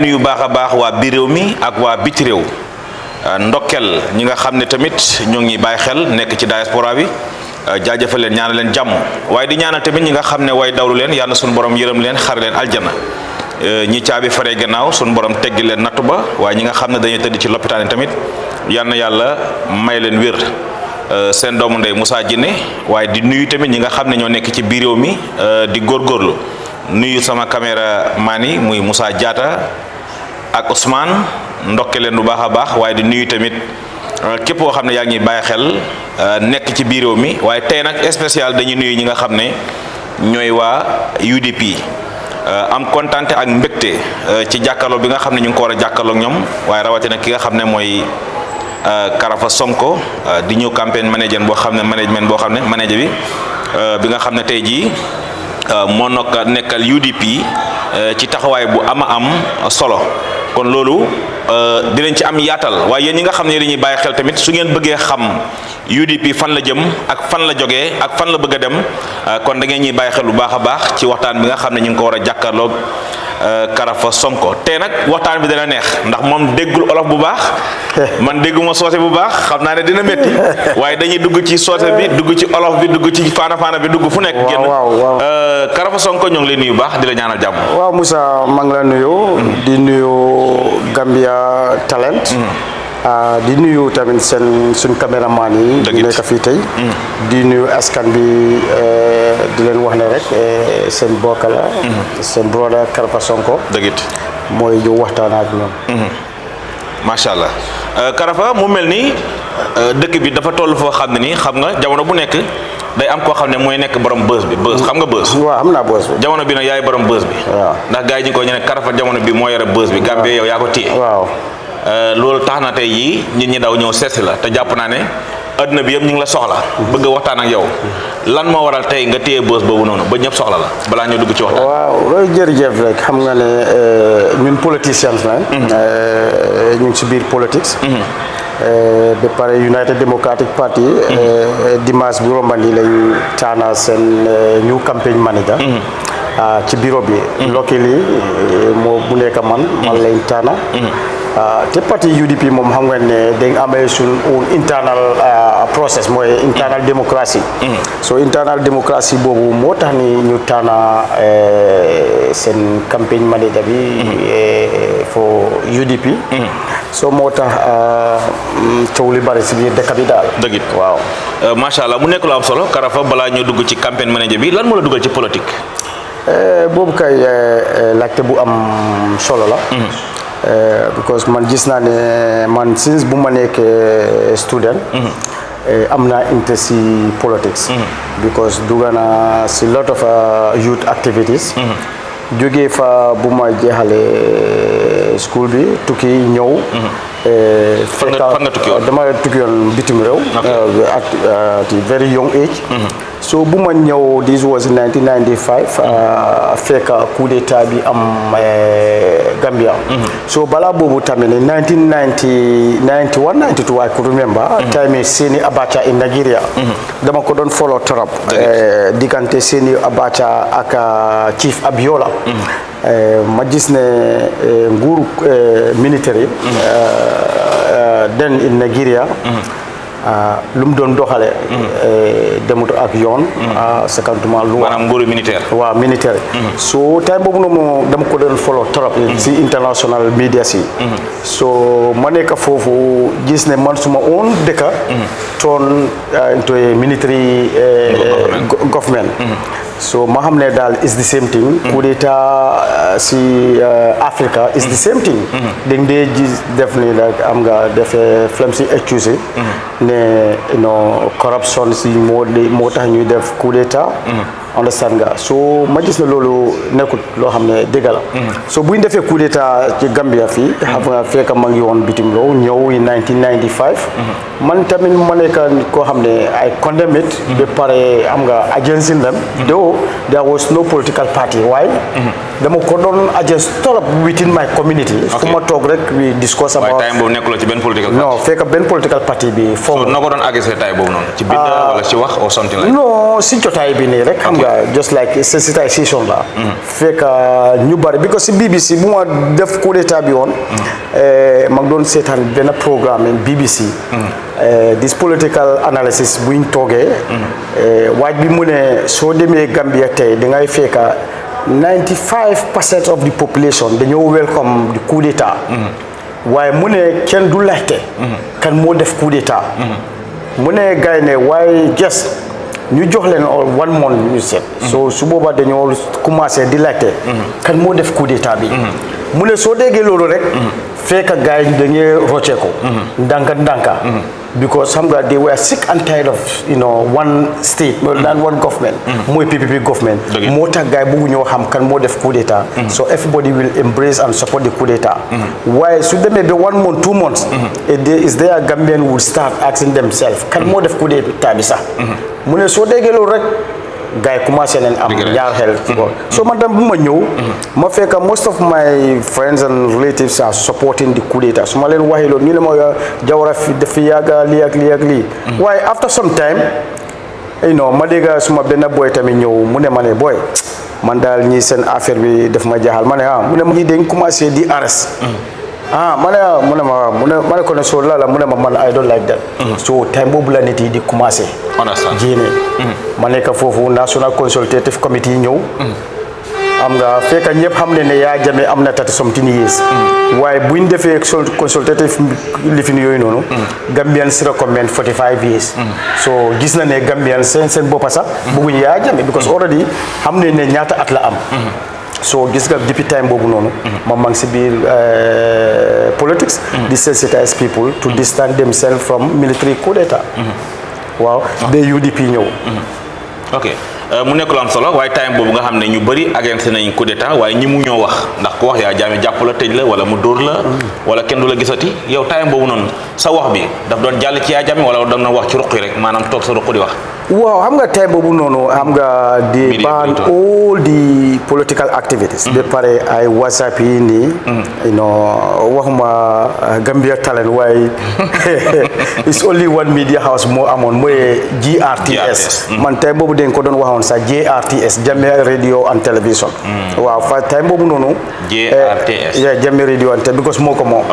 nuyu baax a baax waa biir réew mi ak waa biti réew ndokkel ñi nga xam ne tamit ñoo ngi bàyyi xel nekk ci diaspora bi jaajëfal leen ñaanal leen jàmm waaye di ñaanal tamit ñi nga xam ne way dawlu leen yàlla suñu borom yërëm leen xar leen aljana ñi caabi faree gannaaw suñu borom teggi leen nattu ba waaye ñi nga xam ne dañuy tëdd ci lopitaan yi tamit yal na yàlla may leen wér seen doomu ndey Moussa Jinne waaye di nuyu tamit ñi nga xam ne ñoo nekk ci biir réew mi di góorgóorlu nuyu sama caméra mani muy Moussa Diatta ak Ousmane ndokke leen bu baax a baax waaye di nuyu tamit képp koo xam ne yaa ngi bàyyi xel nekk ci biir réew mi waaye tey nag spécial dañuy nuyu ñi nga xam ne ñooy waa UDP am kontante ak mbégte ci jàkkaarloo bi nga xam ne ñu ngi ko war a jàkkaarloo ak ñoom waaye rawatina ki nga xam ne mooy Karafa Sonko di ñëw campagne manager boo xam ne manager bi nga xam ne tey jii moo nekkal UDP ci taxawaay bu am solo kon loolu dinañ ci am yaatal waaye yéen ñi nga xam ne dañuy bàyyi xel tamit su ngeen bëggee xam UDP fan la jëm ak fan la jógee ak fan la bëgg a dem kon da ngeen ñuy bàyyi xel bu baax a baax ci waxtaan bi nga xam ne ñu ngi ko war a jàkkaarloog Karafa Sonko tey nag waxtaan bi dina neex ndax moom déggul olof bu baax man dégguma soose bu baax xam naa ne dina métti waaye dañuy dugg ci soose bi dugg ci olof bi dugg ci faana bi dugg fu nekk génn Karafa Sonko ñoo ngi lay nuyu baax di la ñaanal jàmm. waaw Moussa maa ngi la nuyu di nuyu Gambia Talent di nuyu tamit suñ caméraman yi di nekk fii tey di nuyu askan bi di leen wax ne rek seen bokk la seen brother Karafa Sonko dëgg mooy ñu waxtaan ak ñoom macha allah Karafa mu mel ni dëkk bi dafa toll foo xam ne nii xam nga jamono bu nekk day am koo xam ne mooy nekk borom bës bi xam nga bës waaw xam naa bës bi jamono bi nag yaay borom bës bi waaw ndax gars yi ñu ko ñu ne Karafa jamono bi moo yore bës bi Gambie yow yaa ko téye waaw loolu tax na tey yii nit ñi daw ñëw seesi la te jàpp naa ne adduna bi yëpp ñu ngi la soxla bëgg a waxtaan ak yow lan moo waral tey nga téye bës boobu noonu ba ñëpp soxla la balaa ñoo dugg ci waxtaan. waaw loolu jërëjëf rek xam nga ne ñun politiciens la ñu ngi si biir politics ba pare United Democratic Party dimanche bu rombandi lañ taana seen new campaign manager ci bureau bi locally moo bu nekk man lañ taana te parti UDP moom xam nga ne dañ amee suñ internal process mooy internal démocratie so internal démocratie boobu moo tax ni ñu taana seen campagne manager bi for UDP so moo tax coow li bari si biir dëkk bi daal dëgg it waaw macha allah mu nekk lu am solo Karafa balaa ñoo dugg ci campagne manager bi lan moo la dugal ci politique boobu kay laajte bu am solo la because man gis naa ne man since bu ma nekk student am naa interest si politics because dugga naa si lot of youth activities jógee fa bu ma jeexale school bi tukki ñëw fan nga tukki woon dama tukki yoon bitim réew at very young age so bu ma ñëw this was 1995 fekk coup d'état bi am Gambia so balaa boobu tamit 1991 92 I could remember time Seni Abacha in Nigeria dama ko doon follow trop diggante Seni Abacha ak Chief Abiola ma gis ne nguuru military then in Nigeria lu mu doon doxale demut ak yoon secondement lu maanaam nguuru militaire waaw militaire so time boobu noonu dama ko doon follow trop si international media si so ma nekk foofu gis ne man suma own dëkka toon into a military government so ma xam ne daal is the same thing coup d'état si Africa is the same thing dañ dee gis def ni like am nga def flem si accusé ne corruption si moo tax ñuy def coup d'état understand nga so ma gis ne loolu nekkut loo xam ne dëgg la so buñ defee coup d'état ci Gambia fii xam nga fekk ma ngi woon bitim réew ñëw in 1995 man tamit ma nekk koo xam ne ay condemn it ba pare am nga agency dem though there was no political party waaye dama ko doon against trop within my community fu ma toog rek we discuss about waaye time boobu nekkuloo ci benn political party non fekk benn political party bi so noo ko doon agissé time boobu noonu ci bind wala ci wax or something like non si jotaay bi nii rek xam nga just like sensitization la fekk ñu bari because si BBC bu ma def coup d'état bi woon mag doon seetaan benn programme BBC this political analysis buñ toogee waaj bi mu ne soo demee Gambia tey da ngay fekk 95% of the population dañoo welcome the coup d'état waaye mu ne kenn du laajte kan moo def coup d'état mu ne gars ne waaye ges ñu jox leen 1 month ñu seet so su boobaa dañoo commencé di laajte kan moo def coup d'état bi mu ne soo déggee loolu rek fekk gars yi dañuy rocce ko ndànka because xam nga they were sick and tired of one state and one government mooy PPP government moo tax gars yi bëggu ñoo xam kan moo def coup d'état so everybody will embrace and support the coup d'état waaye su demee ba 1 month 2 months is there Gambian will start asking themselves kan moo def coup d'état bi sax mu ne soo déggee loolu rek gars yi commencé nañ am ñaar xel so man tam bu ma ñëw ma fekk most of my friends and relatives are supporting the coup d'état su ma leen waxee loolu ñu ne ma Jawara fi dafa yàgga lii ak lii waaye after some time ma dégg suma benn boy tamit ñëw mu ne ma ne boy man daal ñii seen affaire bi daf ma jaaxal ma ne mu ne ma ñii dañ commencé di arrest ma ne ko ne so lala mu ne ma man I don't like that so time boobu la nit yi di commencé jéene ma nekk foofu National Consultative Committee ñëw am nga fekk ñëpp xam ne yaa jame am na 30-something years waaye buñ defee consultative lifin yooyu noonu Gambians recommend 45 years so gis na ne Gambians seen boppa sax bëgguñu yaa jame because already xam ne ñaata at la am so gis nga depuis time boobu noonu ma ngi si biir politics di sensitize people to distance themselves from military coup d'état waaw ba UDP ñëw ok mu nekk lu am solo waaye time boobu nga xam ne ñu bëri against nañ coup d'état waaye ñi mu ñoo wax ndax ku wax yaa jaame jàpp la tëj la wala mu dóor la wala kenn du la gisati yow time boobu noonu sa wax bi daf doon jàll ci yaa jaame wala da nga wax ci ruq yi rek maanaam toog sa ruq di wax waaw xam nga time boobu noonu xam nga di ban all the political activities ba pare ay WhatsApp yi nii waxuma Gambia Talent waaye it's only one media house moo amoon mooy GRTS man time boobu dañ ko doon waxoon sa JRTS Jammeh Radio and Television waaw fa time boobu noonu JRTS Jammeh Radio and Television because moo ko moom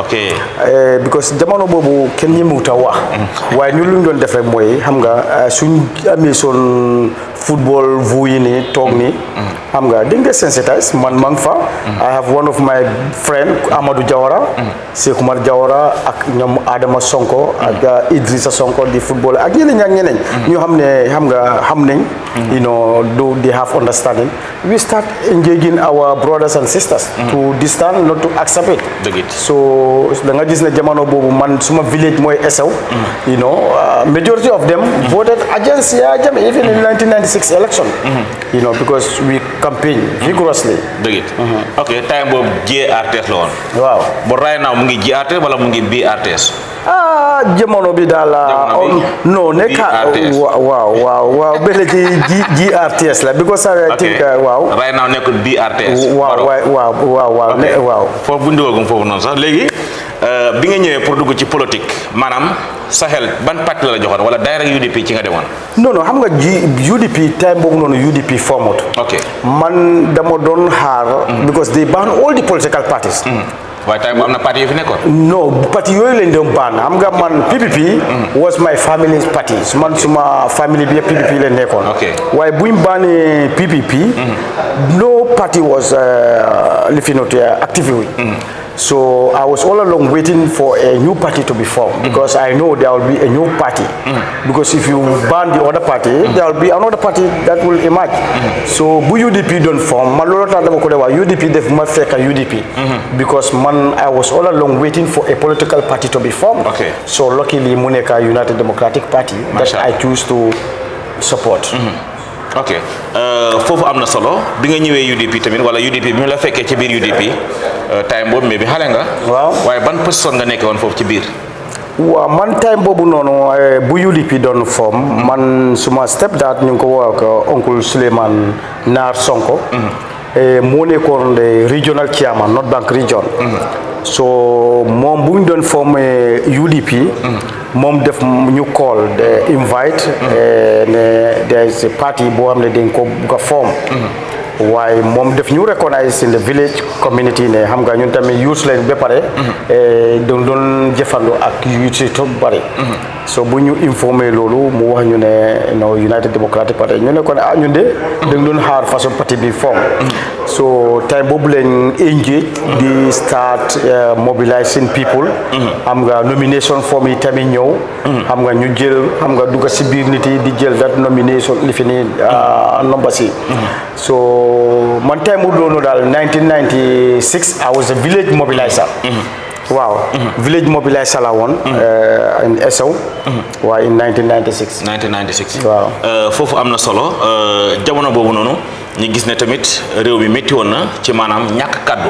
because jamono boobu kenn ñemewut a wax waaye ñu lu ñu doon def rek mooy xam nga suñ amee son football vu yi nii toog nii xam nga dañ nga sensitize man maa ngi fa I have one of my friend Amadou Jawara Cheikh Oumar Jawara ak ñoom Adama Sonko ak Idrissa Sonko di football ak ñeneen ñoo xam ne xam nañ do they have understanding we start engaging our brothers and sisters to distance not to accept it so da nga gis ne jamono boobu man suma village mooy Essew majority of them voted against Yaya Jammeh even in 1996 election because we campaign vigorously ok time boobu JRTS la woon waaw but right now mu ngi JRTS wala mu ngi BRTS jamono bi daal non nekk waaw ba léegi GRTS la because I think waaw right now nekkul BRTS waaw foofu bu ndugagum foofu noonu sax léegi bi nga ñëwee pour dugg ci politique maanaam Sahel ban parti la joxoon wala direct UDP ci nga demoon non xam nga UDP time boobu noonu UDP formut man dama doon xaar because they ban all the political parties waaye time am na parti yu fi nekkoon non parti yooyu lañ doon ban xam nga man PPP was my family's party man suma family bi PPP la nekkoon waaye buñ baanee PPP no party was active so I was all along waiting for a new party to be formed because I know there will be a new party because if you ban the other party there will be another party that will emerge so bu UDP don't form man loolu tax dama ko def waa UDP def ma fekk UDP because man I was all along waiting for a political party to be formed so luckily mu nekk United Democratic Party that I choose to support ok foofu am na solo bi nga ñëwee UDP tamit wala UDP bi mu la fekkee ci biir UDP time boobu mais bi xale nga waaw waaye ban position nga nekkee woon foofu ci biir waaw man time boobu noonu bu UDP doon form man suma stepdad ñu ngi ko woo ak oncle Souleymane Naar Sonko moo nekkoon le regional chairman North Bank region so moom bu ñu doon form UDP moom def ñu call the invite ne there is a party boo xam ne dañ ko bugg a form waaye moom def ñu recognize in the village community ne xam nga ñun tamit youth leen ba pare doon jëfandu ak youth si trop bari so bu ñu informé loolu mu wax ñu ne no United Democratic Party ñu ne ko ne ñun de dañ doon xaar façon parti bi form so time boobu leen engage di start mobilizing people xam nga nomination form yi tamit ñëw xam nga ñu jël xam nga dugg si biir nit yi di jël that nomination li fi ni number si so man time bu doonu daal 1996 I was a village mobilizer waaw village mobilizer la woon in Essew waaw in 1996 waaw foofu am na solo jamono boobu noonu ñu gis ne tamit réew mi métti woon na ci maanaam ñàkk kaddu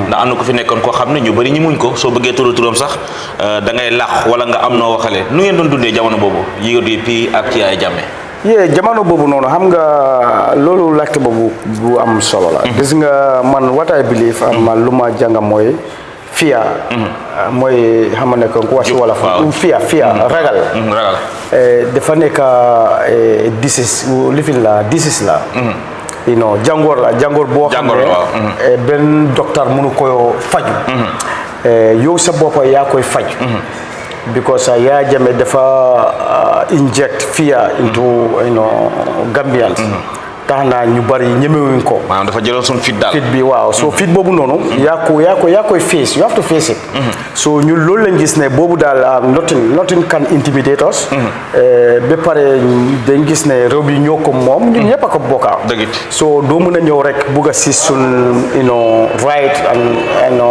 ndax am na ko fi nekkoon koo xam ne ñu bëri ñi muñ ko soo bëggee turam sax da ngay làq wala nga am noo waxale nu ngeen doon dundee jamono boobu UDP ak ci Yaya Jammeh jamono boobu noonu xam nga loolu laajte boobu bu am solo la gis nga man what I believe man lu ma jàng mooy fear mooy xam ne ko wax ci wala fear ragal dafa nekk disease lifin la disease la jàngoor boo xam ne benn docteur mënu ko faju yow sa bopp yaa koy faj because Yaya Jammeh dafa inject fear into Gambians tax na ñu bari ñemewuñ ko maanaam dafa jëloon suñu fit daal fit bi waaw so fit boobu noonu yaa koy face you have to face it so ñun loolu lañ gis ne boobu daal nothing can intimidate us ba pare dañ gis ne réew bi ñoo ko moom ñun ñëpp a ko bokka so doo mën a ñëw rek bugg a si sun right and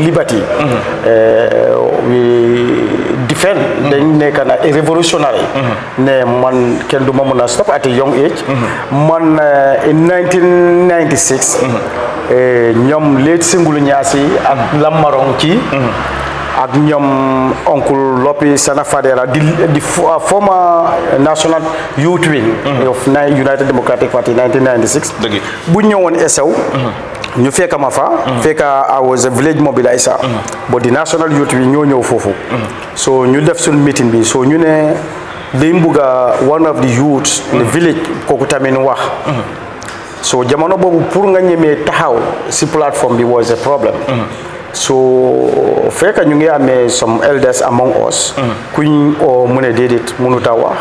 liberty defend dañ nekk na révolutionnaire ne man kenn du ma mën a stop at a young age man in 1996 ñoom leet Singulu Ñaasi ak Lammarong ci ak ñoom oncle Lopi Sana Fadera di former national youth wing of United Democratic Party 1996 bu ñëwoon Essew ñu fekk ma fa fekk I was a village mobilizer but the national youth wing ñoo ñëw foofu so ñu def suñ meeting bi so ñu ne dañ bugga one of the youths in the village kooku tamit wax so jamono boobu pour nga ñemee taxaw si plateforme bi was a problem so fekk ñu ngi amee some elders among us kuñ oo mu ne déedéet mënut a wax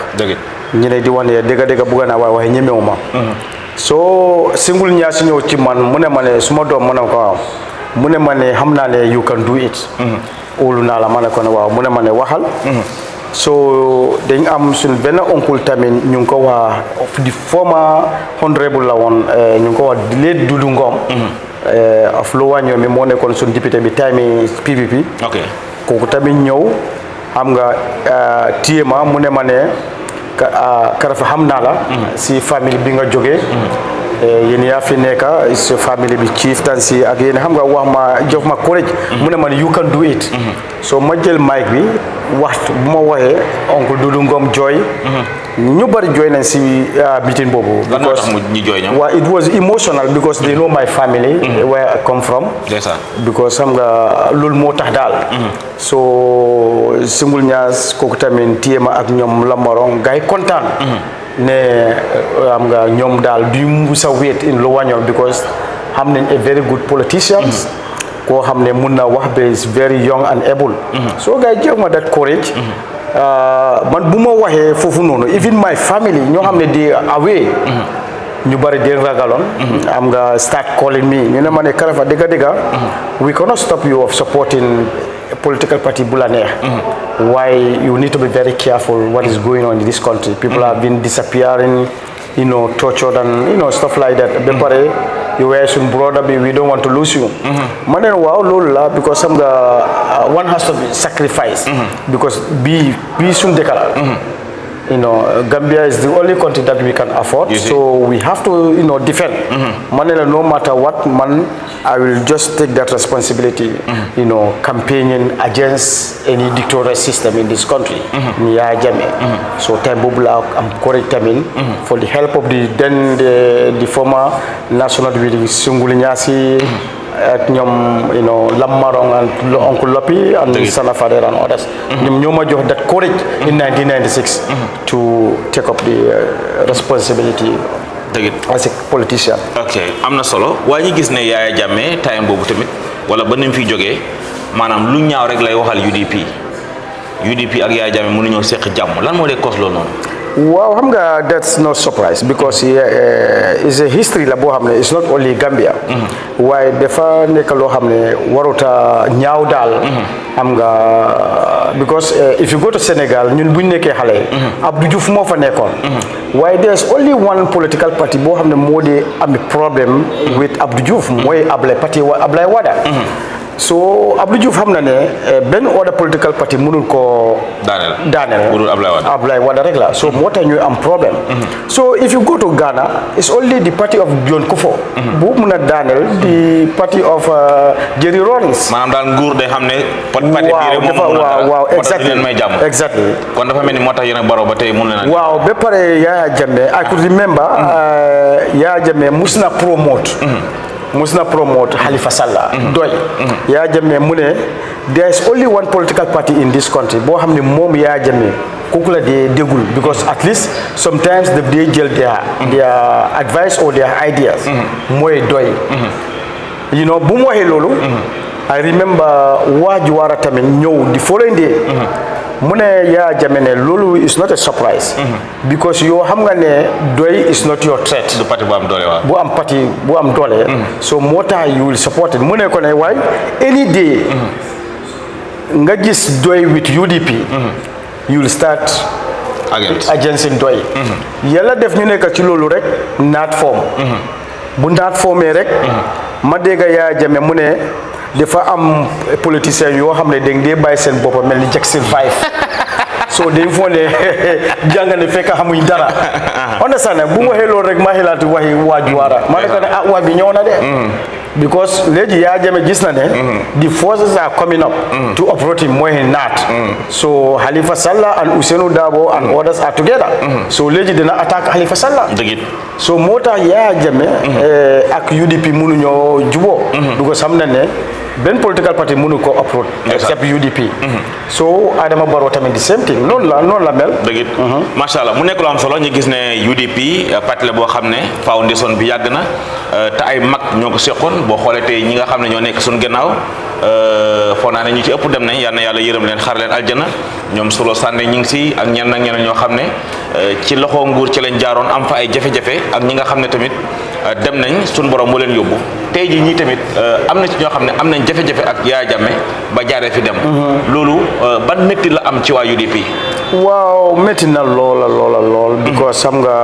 ñu ne di wane dëgg bugga naa waaye ñemewu ma so Singul Ñaasi ñëw ci man mu ne ma ne suma doom mu ne ko waaw mu ne ma ne xam naa ne you can do it óolu naa la ma ne ko ne waaw mu ne ma ne waxal so dañ am suñ benn oncle tamit ñu ngi ko wax di former honorable la woon ñu ngi ko wax leet Dudu Ngom of lu wàññoo mi moo nekkoon suñ député bi time PPP kooku tamit ñëw xam nga téema mu ne ma ne Karafa xam naa la si famille bi nga jógee yéen yaa fi nekk si famille bi chieftaincy ak yéen xam nga wax ma jox ma courage mu ne ma ne you can do it so ma jël mic bi waxtu bu ma waxee oncle Dudu Ngom jooy ñu bari jooy nañ si meeting boobu because it was emotional because they know my family where I come from because xam nga loolu moo tax daal so Singul Ñaas kooku tamit téema ak ñoom Lambarong gars yi kontaan ne xam nga ñoom daal du mu sa wait in Lowañol because xam nañ a very good politicians koo xam ne mun na wax ba is very young and able so gars yi jox ma that courage man bu ma waxee foofu noonu even my family ñoo xam ne di away ñu bari di ragaloon am nga start calling me ñu ne ma ne Karafa dëgga we cannot stop you of supporting political party bu la neex why you need to be very careful what is going on in this country people have been disappearing tortured and stuff like that ba pare you were suñ brother bi we don't want to lose you ma ne waaw loolu la because xam nga one has to be sacrifice because bii suñ dëkk la Gambia is the only country that we can afford so we have to defend ma ne la no matter what man I will just take that responsibility campaigning against any dictatorial system in this country ni Yaya Jammeh so time boobu la am correct tamit for the help of the former national leader Singul Ñaasi ak ñoom Lammarong and Uncle Lopi and Sana Fader and others. ñoom ñoo ma jox that courage in 1996 to take up the responsibility as a politician. ok am na solo waaye ñu gis ne Yaya Jammeh time boobu tamit wala ba ni mu fi jógee maanaam lu ñaaw rek lay waxal UDP ak Yaya Jammeh mënuñoo seq jàmm lan moo dee cause loolu noonu. waaw xam nga that's no surprise because it's a history la boo xam ne it's not only Gambia. waaye dafa nekk loo xam ne waruta ñaaw daal. xam nga because if you go to Sénégal ñun bu ñu nekkee xale. Abdou Diouf moo fa nekkoon. waaye there's only one political party boo xam ne moo di am problème with Abdou Diouf mooy Ablaye Wada. so Abdou Diouf xam na ne benn other political party mënul koo daaneel budul Ablaye Wada rek la so moo tax ñuy am problème so if you go to Ghana it's only the party of John Kufuor bu mun a daaneel the party of Jerry Rawlings maanaam daal nguur day xam ne parti bii waaw exactly kon dafa mel ni moo tax yéen a Barrow ba tey mun na waaw ba pare Yaya Jammeh I could remember Yaya Jammeh mus na promote Halifa Sallah doy Yaya Jammeh mu ne there is only one political party in this country boo xam ne moom Yaya Jammeh kooku la dee dégul because at least sometimes daf dee jël their advice or their ideas mooy doy bu mu waxee loolu I remember waaju war a tamit ñëw di following day mu ne Yaya Jammeh ne loolu is not a surprise because yow xam nga ne doy is not your threat du parti bu am doole waaw bu am doole so moo tax you will support it mu ne ko ne waaye any day nga gis doy with UDP you will start against doy yàlla def ñu nekk ci loolu rek naat form bu naat formé rek ma dégg Yaya Jammeh mu ne dafa am politiciens yoo xam ne dañ dee bàyyi seen bopp mel ni Jackson 5 so dañ foo ne jàng ne fekk xamuñ dara understand bu waxee loolu rek maa xelaati waxi waaju waara ma ne ko ne waaj bi ñëw na de because léegi Yaya Jammeh gis na ne the forces are coming up to uproot him mooy naat so Halifa Sallah and Ousainou Darboe and others are together so léegi dina attaque Halifa Sallah so moo tax Yaya Jammeh ak UDP mënuñoo juboo because xam na ne benn political party mënu ko uproot except UDP so Adama Barrow tamit the same thing noonu la mel macha allah mu nekk lu am solo ñu gis ne UDP parti la boo xam ne foundation bi yàgg na te ay mag ñoo ko seqoon boo xoolee tey ñi nga xam ne ñoo nekk suñu gannaaw foo naa ne ñu ci ëpp dem nañ yal na yàlla yërëm leen xar leen aljana ñoom Solo Sandé ñi ngi si ak ñeneen ñoo xam ne ci loxo nguur ci lañ jaaroon am fa ay jafe-jafe ak ñi nga xam ne tamit dem nañ suñu borom moo leen yóbbu tey jii ñii tamit am na ci ñoo xam ne am nañ jafe-jafe ak Yaya Jammeh ba jaaree fi dem loolu ban métti la am ci waa UDP waaw métti na lool because xam nga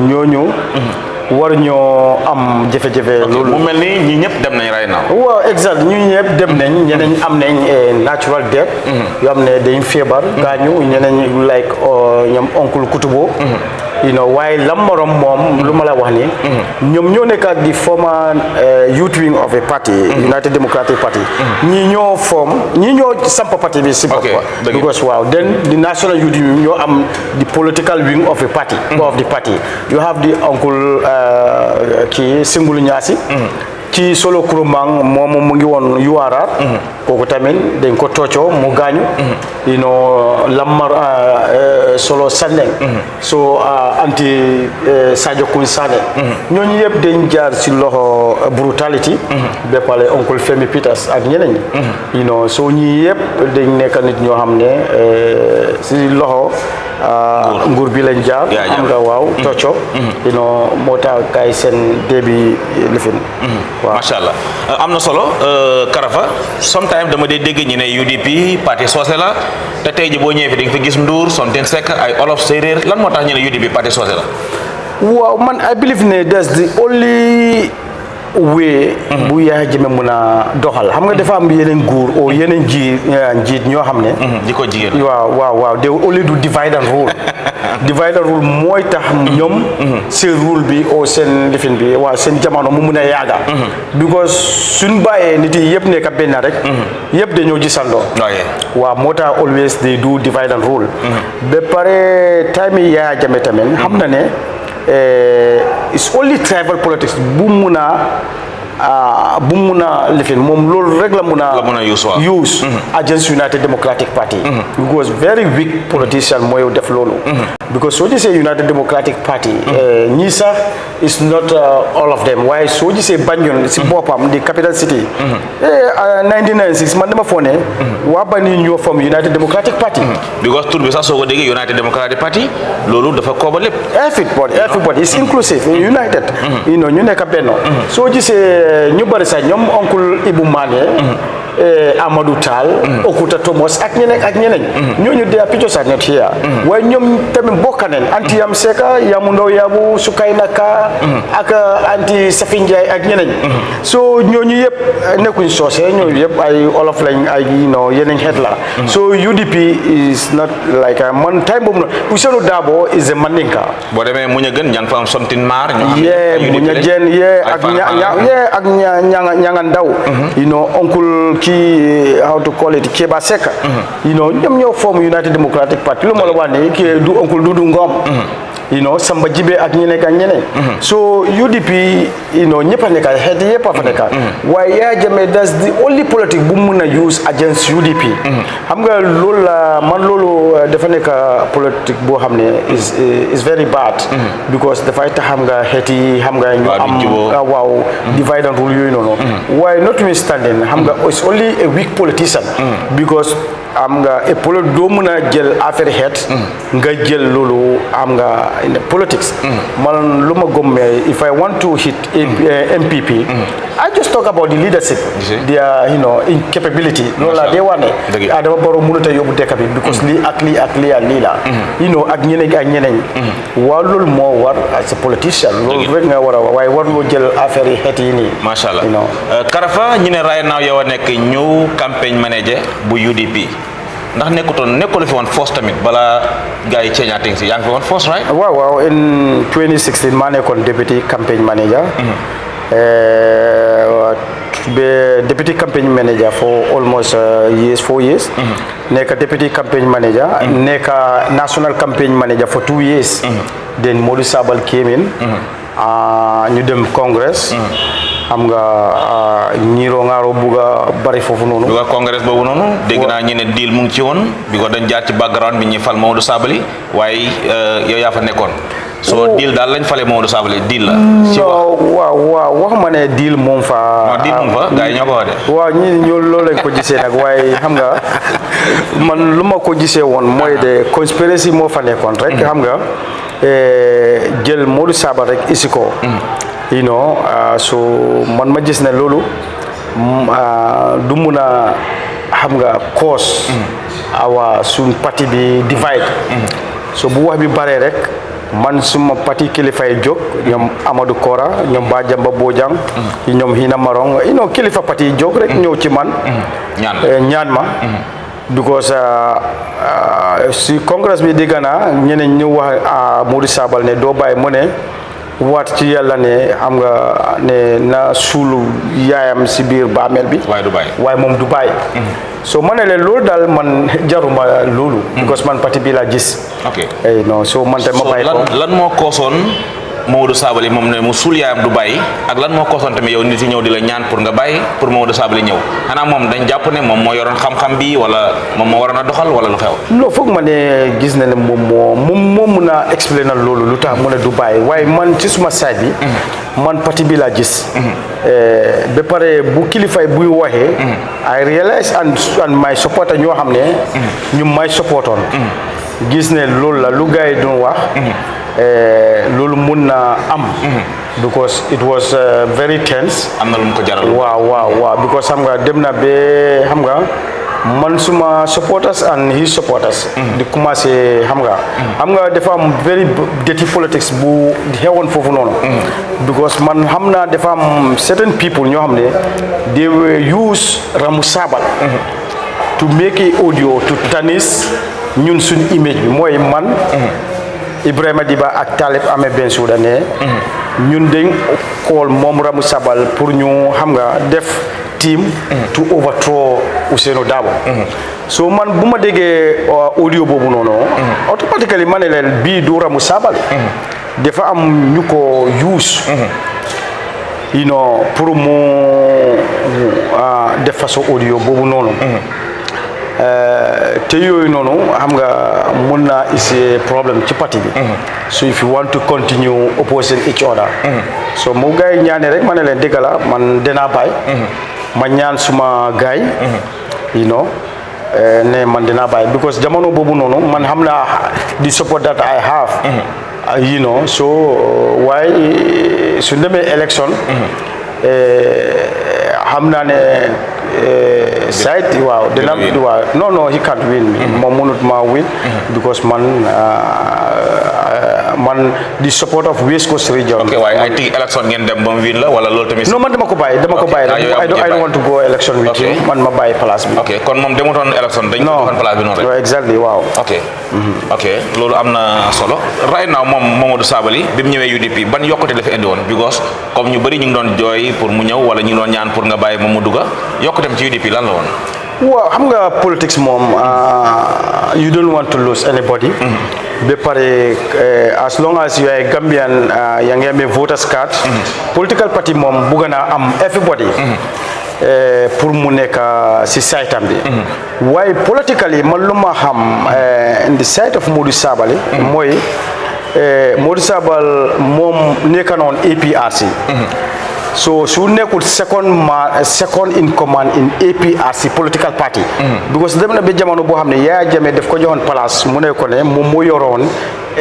ñooñu war ñoo am jafe-jafe loolu mu mel ni ñi ñëpp dem nañ right now waaw exact ñu ñëpp dem nañ ñeneen am nañ natural death yoo xam ne dañ feebar gaañu ñeneen like ñoom oncle Kutubo waaye Lammarom moom lu ma la wax ni ñoom ñoo nekk ak di former youth wing of a party United Democratic Party ñii ñoo samp party bi si bopp because waaw then the national youth wing ñoo am the political wing of a party of the party you have the uncle kii Singulu Ñaasi ci Solo Kurumang moom mu ngi woon URR kooku tamit dañ ko toocoo mu gaañu Lammar Solo Sandeng so anti Sadio Kun Sané ñooñu yëpp dañ jaar si loxo brutality ba pare oncle Femi Peters ak ñeneen ñi so ñii yëpp dañ nekk nit ñoo xam ne si loxo nguur bi lañ jaar am nga waaw tocco moo tax kay seen débi lifin waaw macha allah am na solo Karafa sometimes dama dee dégg ñi ne UDP parti soose la te tey ji boo ñëwee fi di nga fi gis Ndour Sonten Seck ay olof séeréer lan moo tax ñu ne UDP parti soose la waaw man I believe ne that's the only way bu Yaya Jammeh mun a doxal xam nga dafa am yeneen nguur o yeneen njiit ñoo xam ne di ko jigéen waaw they only do divide and rule divide and rule mooy tax ñoom seen rule bi o seen lifin bi waaw seen jamono mu mun a yaaga because suñ bàyyee nit yi yëpp nekk benn rek yëpp dañoo gisandoo waaw moo tax always they do divide and rule ba pare time yi Yaya Jammeh tamit xam na ne it's only tribal politics bu mun a bu mu mun a lifin moom loolu rek la mun a use against United Democratic Party because very weak politician mooy def loolu because soo gisee United Democratic Party ñii sax is not all of them waaye soo gisee Banjul si boppam di capital city 1996 man dama foog ne waa Banjul ñoo form United Democratic Party because tur bi sax soo ko déggee United Democratic Party loolu dafa kooba lépp everybody is inclusive united ñu nekk benn soo gisee ñu bari sax ñoom oncle Ibu Mane Amadou Tall Okuta Thomas ak ñeneen ñooñu de pictures are not here waaye ñoom tamit bokk nañ anti Yam Seka Yamu Ndaw Yabu Sukayna Ka ak anti Safi Ndiaye ak ñeneen so ñooñu yëpp nekkuñ soose ñooñu yëpp ay olof lañ ay yeneen xeet la so UDP is not like man time boobu na Ousseynou Dabo is a Mandinka boo demee Muña Gën ñan fa am Somtin Mar Muña Gën ak ñanga ndaw oncle how to call it Keba Seka ñoom ñoo form United Democratic Party lu ma la wax ni kii du oncle Dudu Ngom Samba Jibe ak ñeneen so UDP ñëpp a nekk xeet yëpp a fa nekk waaye Yaya Jammeh that's the only politique bu mun a use against UDP xam nga loolu la man loolu dafa nekk politique boo xam ne is very bad because dafay tax xam nga xeet yi xam nga ñu am waaw divide and rule yooyu noonu waaye notwithstanding xam nga it's only a weak politician because am nga doo mën a jël affaire xeet nga jël loolu am nga in the politics man lu ma gëmmee if I want to hit MPP I just talk about the leadership their incapability loolu la dee wax ne Adama Barrow mënut a yóbbu dëkk bi because lii ak lii ak lii la ak ñeneen waaw loolu moo war as a politician loolu rek nga war a waaye war loo jël affaire yi xeet yi nii masha Allah Karafa ñu ne right now yow a nekk new campaign manager bu UDP ndax nekkul fi woon force tamit bala gars yi change things yaa ngi fi woon force right waaw in 2016 maa nekkoon deputy campaign manager deputy campaign manager for almost 4 years nekk deputy campaign manager nekk national campaign manager for 2 years then Modou Sabal came in ñu dem Congress xam nga ñiiroo ngaaroo bugg a bari foofu noonu. bugg a congrès boobu noonu. dégg naa ñu ne deal mu ngi ci woon bi ko dañ jaar ci background bi ñuy fal Mamadou Sabally waaye yow yaa fa nekkoon. soo deal daal lañ fale Mamadou Sabally deal la. ci waaw wax ma ne deal moom fa. non deal moom fa gars yi ñoo ko wax de. waaw ñoo loolu lañ ko gisee nag waaye xam nga man lu ma ko gisee woon mooy de conspiracy moo fa nekkoon rek xam nga jël Modou Sabally rek isi ko. so man ma gis ne loolu du mun a xam nga cause awa suñ parti bi divide so bu wax bi baree rek man suma parti kilifay jóg ñoom Amadou Kora ñoom Ba Jamba Bojang ñoom Hina Marong kilifa parti jóg rek ñëw ci man ñaan ma because si congrès bi dégg naa ñeneen ñu wax Modou Sabally ne doo bàyyi mu ne waat ci yàlla ne xam nga ne na suulu yaayam si biir baamel bi waaye moom du bàyyi so ma ne leen loolu daal man jaruma loolu because man parti bi la gis non so man te ma bàyyi ko lan moo koosoon Mamadou Sabally moom ne mu suul yaayam du bàyyi ak lan moo koosoon tamit yow nit yi ñëw di la ñaan pour nga bàyyi pour Mamadou Sabally ñëw xanaa moom dañ jàpp ne moom moo yoroon xam-xam bi wala moom moo waroon a doxal wala lu xew non foog ma ne gis na ne moom moo mun a expliquer loolu lu tax mu ne du bàyyi waaye man ci suma side bi man parti bi laa gis ba pare bu kilifay buy waxee I realize and my supporter ñoo xam ne ñu may supportoon gis ne loolu la lu gars yi doon wax loolu mun na am because it was very tense am na lu mu ko jaral waaw because xam nga dem na ba xam nga man suma supporters and his supporters di commencé xam nga dafa am very dirty politics bu xewoon foofu noonu because man xam naa dafa am certain people ñoo xam ne they were use Ramu Sabal to make a audio to tarnish ñun suñ image bi mooy man Ibrahima Diba ak Talib Amé Bensouda ne ñun dañ call moom Ramu Sabal pour ñu xam nga def team to overthrow Ousseynou Dabo so man bu ma déggee audio boobu noonu automatically ma ne leen bii du Ramu Sabal dafa am ñu ko use you know pour mu def façon audio boobu noonu te yooyu noonu xam nga mun naa isi problème ci parti bi so if you want to continue opposing each other so mu gars yi ñaane rek ma ne leen dëgg la man dinaa bàyyi ma ñaan suma gaay you know ne man dinaa bàyyi because jamono boobu noonu man xam naa the support that I have you know so waaye su demee élection xam naa ne side waaw dina waaw no he can't win me moom mënut ma win because man the support of West Coast region. Okay, waaye I think election ngeen dem ba mu win la wala loolu tamit. non man dama ko bàyyi I don't want to go election with you man ma bàyyi place bi. ok kon moom demutoon election dañ ko defoon place bi noonu rek. exactly waaw. ok loolu am na solo right now moom Momodou Sabally bi mu ñëwee UDP ban yokkute la fi indi woon because comme ñu bëri ñu ngi doon jooy pour mu ñëw wala ñu ngi doon ñaan pour nga bàyyi moom mu dugga yokkuteem ci UDP lan la woon. waaw xam nga politics moom you don't want to lose anybody. ba pare as long as you are a Gambian yaa ngi amee voters card. political party moom bugg naa am everybody. pour mu nekk si saytam bi. waaye politically man lu ma xam in the side of Modou Sabally. mooy Modou Sabally moom nekk noon APRC. so su nekkul second in command in APRC political party. because dem na ba jamono boo xam ne Yaya Jammeh daf ko joxoon place mu ne ko ne moom moo yoroon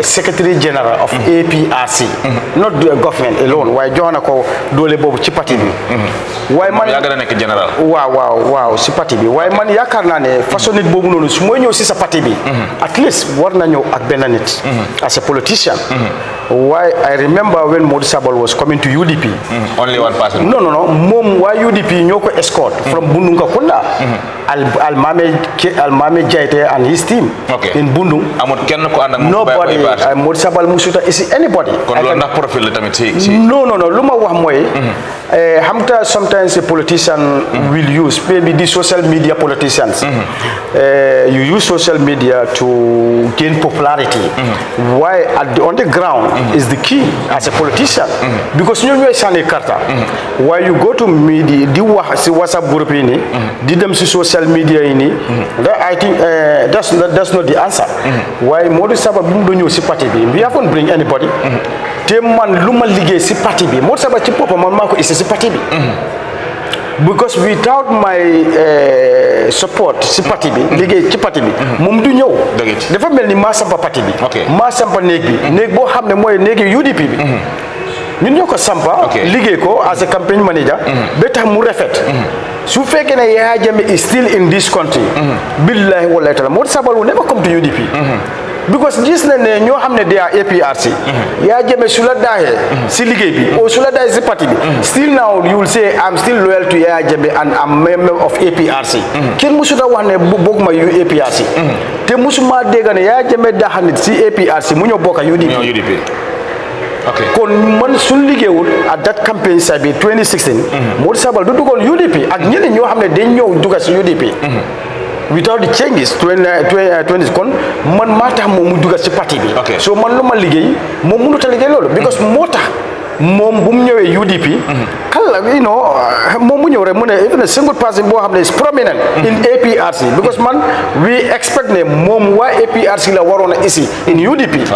secretary general of APRC. not the government alone waaye jox na ko doole boobu ci parti bi. waaye man yàgg na nekk général. waaw si parti bi waaye man yaakaar naa ne façon nit boobu noonu su mooy ñëw si sa parti bi. at least war na ñëw ak benn nit. as a politician. waaye I remember when Modou Sabally was coming to UDP. only one person. no moom waa UDP ñoo ko escort. from Bundung Kunda. Almame Jaiteh and his team. in Bundung. amul kenn ku ànd ak moom. nobody Modou Sabally musuta isi anybody. kon loolu ndax profil la tamit si. no lu ma wax mooy. xam nga sometimes a politician will use maybe the social media politicians. You use social media to gain popularity. Why on the ground is the key as a politician. Because ñoom ñooy sànni karta. Why you go to media di wax si WhatsApp group yi nii. di dem si social media yi nii. I think that's not the answer. Why Modou Sabally bi mu doon ñëw si parti bi we haven't bring anybody. te man lu ma liggéey si parti bi Modou Sabally ci boppam man maa ko isi si parti bi. because without my support si parti bi liggéey ci parti bi moom du ñëw. dafa mel ni maa sampa parti bi. maa sampa néeg bi néeg boo xam ne mooy néegi UDP bi. ñun ñoo ko sampa. liggéey ko as a campaign manager. ba tax mu rafet. su fekkee ne Yaya Jammeh is still in this country. billahi wallahi taala Modou Sabally will never come to UDP. because gis na ne ñoo xam ne they are APRC. Yaya Jammeh su la daaxee si liggéey bi ou su la daaxee si parti bi. still now you will say I'm still loyal to Yaya Jammeh and I'm member of APRC. kenn musuta wax ne bokk ma yu APRC. te musuma dégg ne Yaya Jammeh daaxa nit si APRC mu ñëw bokk UDP. kon man suñ liggéeyul at that campaign side bi 2016. Modou Sabally du duggoon UDP ak ñeneen ñoo xam ne dañ ñëw dugga si UDP. without the changes 20 kon man maa tax moom mu dugga si parti bi. so man lu ma liggéey moom mënut a liggéey loolu. because moo tax moom bu mu ñëwee UDP. kala moom mu ñëw rek mu ne even a single person boo xam ne is prominent in APRC. because man we expect ne moom waa APRC la waroon a isi in UDP.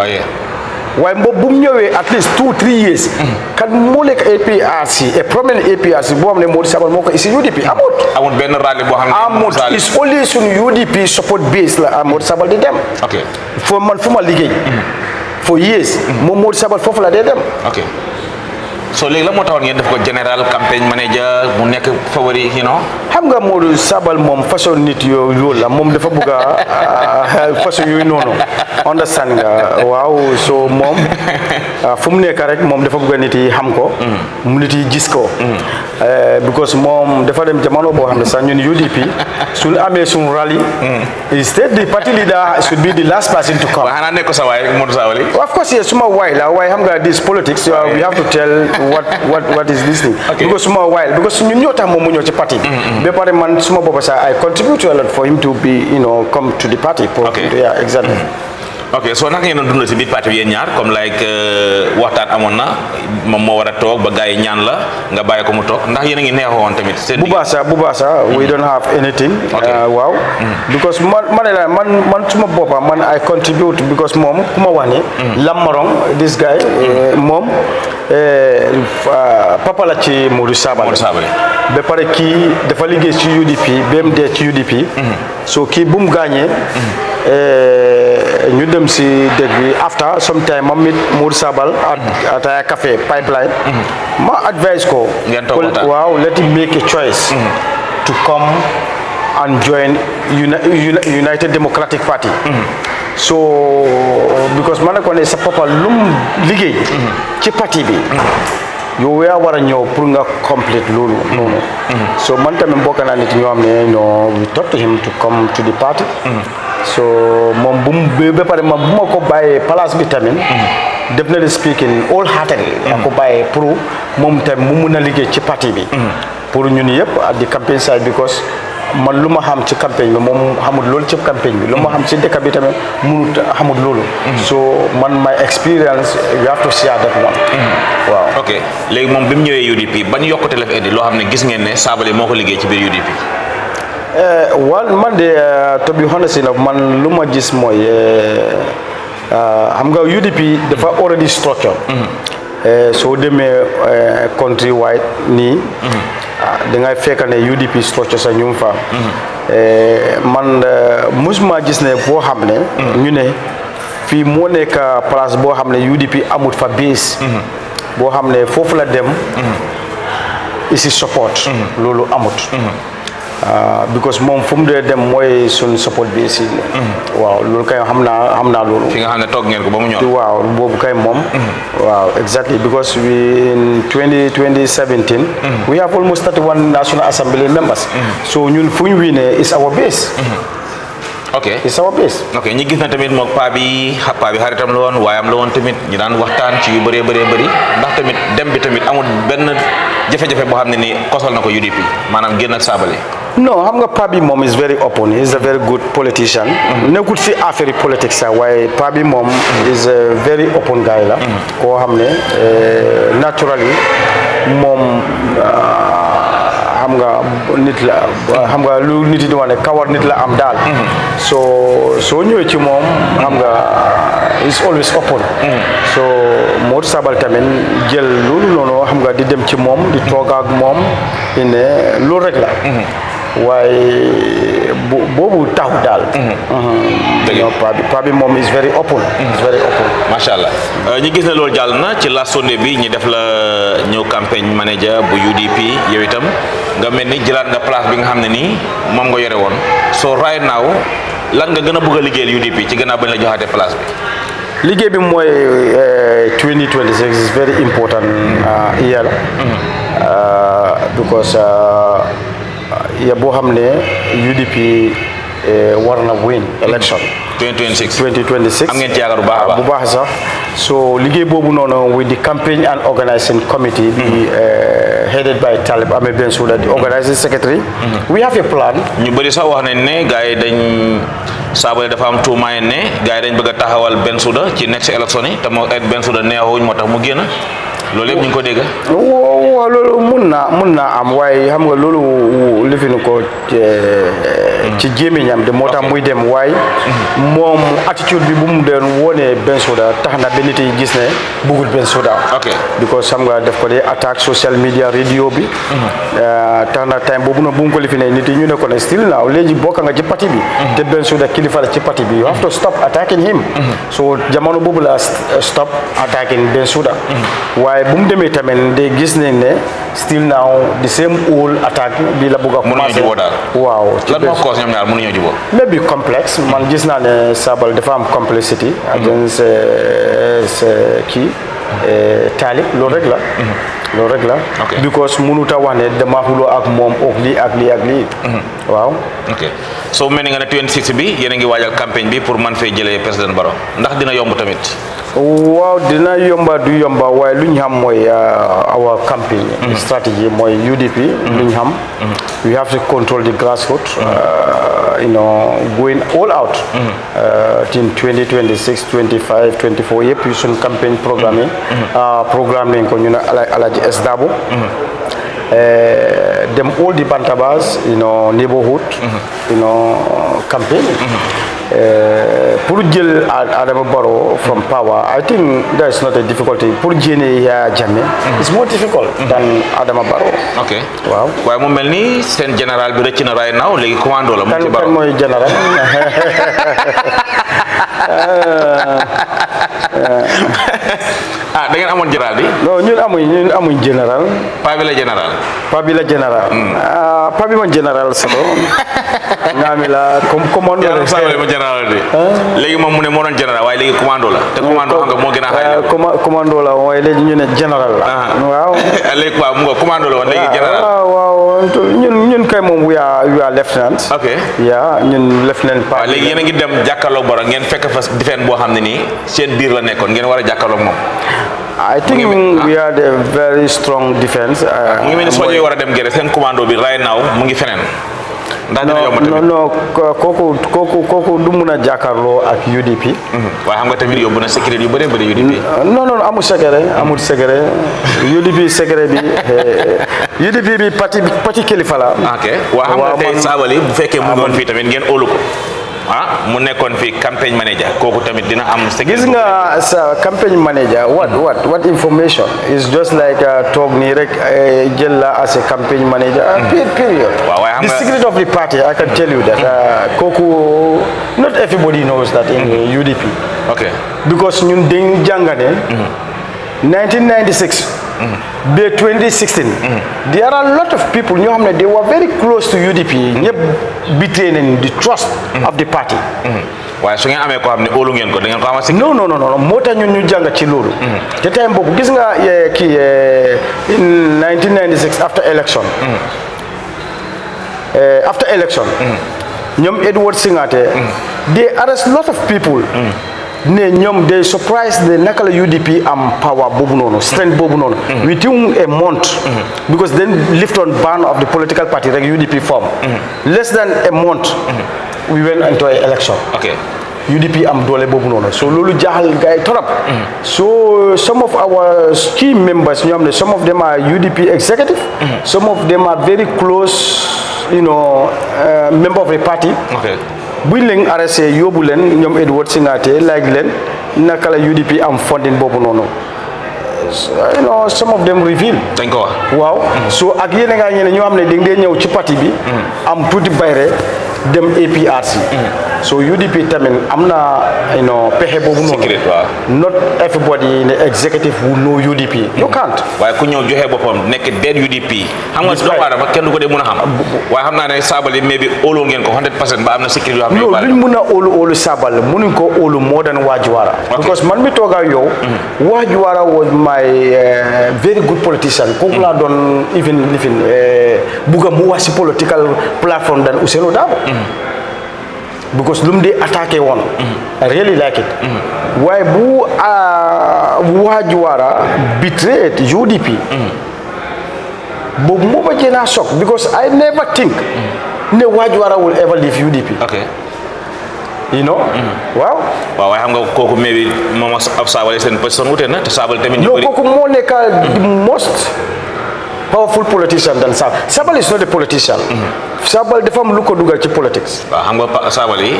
waaye bu mu ñëwee at least 2-3 years. kan moo nekk APRC a prominent APRC boo xam ne Modou Sabally moo ko isi UDP amut benn rally boo xam ne amut is only suñu UDP support base la Modou Sabally di dem. foo man fu ma liggéey. for years. moom Modou Sabally foofu la dee dem. so léegi la moo taxoon ngeen def ko general campaign manager mu nekk favori xam nga Modou Sabally moom façon nit yooyu loolu la moom dafa bëgg a façon yooyu noonu understand nga waaw so moom fu mu nekk rek moom dafa bëgg nit yi xam ko. nit yi gis ko. because moom dafa dem jamono boo xam ne sax ñun UDP suñu amee suñu rally. instead the party leader should be the last person to come. waaw xanaa nekk ko sa waay Modou Sabally. of course yes suma waay la waaye xam nga this politics we have to tell what is this thing. because suma waay because ñun ñoo tax moom mu ñëw ci parti bi. ba pare man suma bopp sax I contribute a lot for him to be come to the party. Yeah, exactly. ok so naka ngeen doon dundal si biir parti bi yéen ñaar comme like waxtaan amoon na moom moo war a toog ba gars yi ñaan la nga bàyyi ko mu toog ndax yéen a ngi neexoon tamit. bu baax sax we don't have anything. waaw because man suma boppa man I contribute because moom ku ma wax ni Lammarong this guy moom papa la ci Modou Sabally ba pare kii dafa liggéey ci UDP BMD ci UDP so kii bu mu gaañee ñu dem si dëj bi after sometime ma meet Modou Sabally at a café pipeline ma advise ko waaw let him make a choice to come and join United Democratic Party so because ma ne ko ne sa papa lum liggéey ci parti bi yow yaa war a ñëw pour nga complete loolu noonu so man tamit bokk naa nit ñoo xam ne no we talk to him to come to the party so moom ba pare bu ma ko bàyyee place bi tamit definitely speaking wholeheartedly yaa ko bàyyee pour moom tamit mu mun a liggéey ci parti bi pour ñun yëpp at the campaign side because man lu ma xam ci campagne bi moom xamul loolu ci campagne bi lu ma xam ci dëkk bi tamit mënut xamul loolu so man my experience you have to share that one waaw ok léegi moom bi mu ñëwee UDP bañ yokkute la fi indi loo xam ne gis ngeen ne Sabally moo ko liggéey ci biir UDP man de to be honest enough man lu ma gis mooy xam nga UDP dafa already structure soo demee country wide nii da ngay fekk ne UDP structure sa ñu fa man musuma gis ne boo xam ne ñu ne fii moo nekk place boo xam ne UDP amut fa base boo xam ne foofu la dem isi support loolu amut because moom fu mu dee dem mooy suñ support bi si waaw loolu kay xam naa loolu fi nga xam ne toog ngeen ko ba mu ñor waaw boobu kay moom waaw exactly because we in 2017 we have almost 31 National Assembly members so ñun fu ñu wiine is our base ok it's our base ok ñi gis na tamit moog paa bi xaritam la woon waayam la woon tamit ñu daan waxtaan ci yu bëree ndax tamit dem bi tamit amul benn jafe-jafe boo xam ne ni kosal na ko UDP maanaam génn ak Sabally non xam nga paa bi moom is very open he is a very good politician nekkut fi affaire politique sax waaye paa bi moom is a very open guy la koo xam ne naturally moom xam nga nit la xam nga lu nit yi di wax ne kawar nit la am daal soo ñëwee ci moom xam nga is always open so Modou Sabally tamit jël loolu noonu xam nga di dem ci moom di toog ak moom ne loolu rek la waaye boobu taxu daal paa bi moom is very open macha allah ñu gis ne loolu jàll na ci la sonde bi ñu def la ñëw campagne manager bu UDP yow itam nga mel ni jëlaat nga place bi nga xam ne nii moom nga yore woon so right now lan nga gën a bëgg a liggéeyal UDP ci gannaaw bañ la joxaate place bi liggéey bi mooy 2026 is very important year because boo xam ne UDP war na win election 2026 am ngeen ci yaakaar bu baax sax so liggéey boobu noonu with the campaign and organizing committee bi headed by Talib Ahmed Bensouda the organizing secretary we have a plan ñu bëri sax wax nañ ne gars yi dañ Sabally dafa am tuumaay ne gars yi dañ bëgg a taxawal Bensouda ci next election yi te moo Bensouda neexuñ moo tax mu génn loolu yëpp ñu ngi ko dégg waaw loolu mun naa am waaye xam nga loolu lifinu ko ci gémmiñam de moo tax muy dem waaye moom attitude bi bu mu doon wone Bensouda tax na ba nit yi gis ne bëggul Bensouda because xam nga def ko dee attaque social media radio bi tax na time boobu noonu bu mu ko lifine nit yi ñu ne ko ne still now léegi bokk nga ci parti bi te Bensouda kilifa la ci parti bi you have to stop attacking him so jamono boobu la stop attacking Bensouda waaye bu mu demee tamit de gis nañ ne still now the same old attack bi la bëgg a commencé waaw lan moo cause ñoom ñaar mënuñoo jubóo maybe complexe man gis naa ne Sabally dafa am complexity against kii Talib loolu rek la because mënut a wax ne dama xuloo ak moom ak lii waaw ok so mel ni nga ne 26 bi yéen a ngi waajal campagne bi pour man fee jëlee président Barrow ndax dina yomb tamit waaw dina yomba du yomba waaye lu ñu xam mooy our campaign strategy mooy UDP lu ñu xam we have to control the grassroots going all out in 2026 25 24 yëpp yu suñ campagne programme nañ ko ñu ne Alaji S Dabo dem all the bantabas neighborhood campaign pour jël Adama Barrow from power. I think that is not a difficulty pour jëne Yaya Jammeh it's more difficult than Adama Barrow. ok waaw waaye mu mel ni seen général bi rëcc na right now léegi commando la mu ci Barrow kan mooy général da ngeen amoon général bi non ñun amuñ général pa bi la général pa bi man général sato ngami la comme commando la sabale mo général bi léegi moom mu ne moo doon général waaye léegi commando la te commando xam nga moo gën a xay commando la waaye léegi ñu ne général la waaw léegi waaw mu nga commando la woon léegi général waaw ñun kay moom we are lieutenant ok ñun lieutenant pa léegi yéen a ngi dem jàkkaarloog Barrow ngeen fekk fa defeen boo xam ne nii seen biir la nekkoon ngeen war a jàkkaarloog moom I think we had a very strong defense. ngi mel ni soo ñëwee war a dem gerte seen commando bi right now mu ngi feneen. ndax dina yomb tamit non kooku du mun a jàkkaarloo ak UDP. waaye xam nga tamit yóbbu na secret yu bëree bëri UDP. non amul secret UDP secret bi UDP bi parti kilifa la. ok waaw xam nga tey Sabally bu fekkee mu ngi woon fii tamit ngeen óolu ko. mu nekkoon fi campaign manager kooku tamit dina am. gis nga sa campaign manager what information is just like toog nii rek jël la as a campaign manager. period. The secret of the party I can tell you that kooku not everybody knows that in UDP. okay because ñun dañ jàngane 1996. By 2016, there are a lot of people ñoo xam ne they were very close to UDP. ñëpp betray nañ the trust of the party. waaye su ngeen amee koo xam ne óolu ngeen ko da ngeen ko amal si. non moo tax ñun ñu jàng ci loolu. te time boobu gis nga kii in 1996 after election. ñoom Edward Singate. they arrest a lot of people. ne ñoom they surprise the naka la UDP am power boobu noonu strength boobu noonu within a month because then lift on ban of the political party rek UDP form less than a month we went into an election UDP am doole boobu noonu so loolu jaaxal gars yi torop so some of our key members ñoo xam ne some of them are UDP executive some of them are very close member of the party buñ leen arrêté yóbbu leen ñoom Edward Singate laaj leen naka la UDP am funding boobu noonu some of them reveal dañ ko wax waaw so ak yéen a ngaa ñeneen ñoo xam ne dañ dee ñëw ci parti bi am tuuti bayre dem APRC so UDP tamit am na pexe boobu noonu not everybody in the executive who know UDP you can't waaye ku ñëw joxe boppam nekk dead UDP xam nga doomu aadama kenn du ko dee mën a xam waaye xam naa ne Sabally mais bi óolu ngeen ko 100% ba am na sécurité yoo xam ne luñ mën a óolu Sabally mënuñ ko óolu moo than Wajuwara because man mi toog ak yow Wajuwara was my very good politician kooku laa doon even bugga mu wax si political platform than Ousainou Darboe because lu mu di attaqué woon I really like it waaye bu Wajuwara betrayed UDP boobu moo ma gën a shock because I never think ne Wajuwara will ever leave UDP waaw waaye xam nga kooku maybe moom ak Sabally seen position wute na te Sabally tamit ñu bëri kooku moo nekk the most powerful politician than Sabally is not a politician. Sabally dafa am lu ko dugal ci politics. waaw xam nga Sabally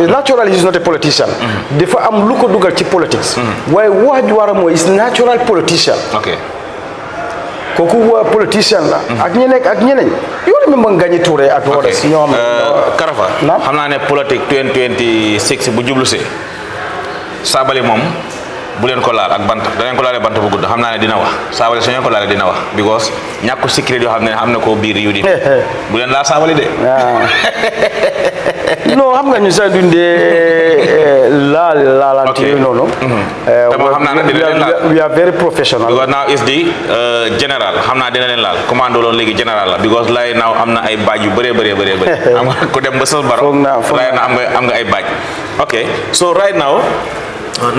naturally he is not a politician. dafa am lu ko dugal ci politics. waaye Wajuwara mooy is natural politician. kooku politicien la. ak ñeneen yow remember Ngagne Touré ak others ñoo xam Karafa xam naa ne politique 2026 bu jublu si Sabally moom bu leen ko laal ak bant da leen ko laalee bant bu gudd xam naa ne dina wax Sabally su ñu ko laalee dina wax because ñàkku secret yoo xam ne am na ko biir UDP bu leen laal Sabally de non xam nga ñu sax dundee laalante yooyu noonu xam naa ne dina leen laal we are very professional because now is the général xam naa dina leen laal commando loolu léegi général la because lay now am na ay baaj yu bëree xam nga ku dem ba sës baro lay na am nga ay baaj so right now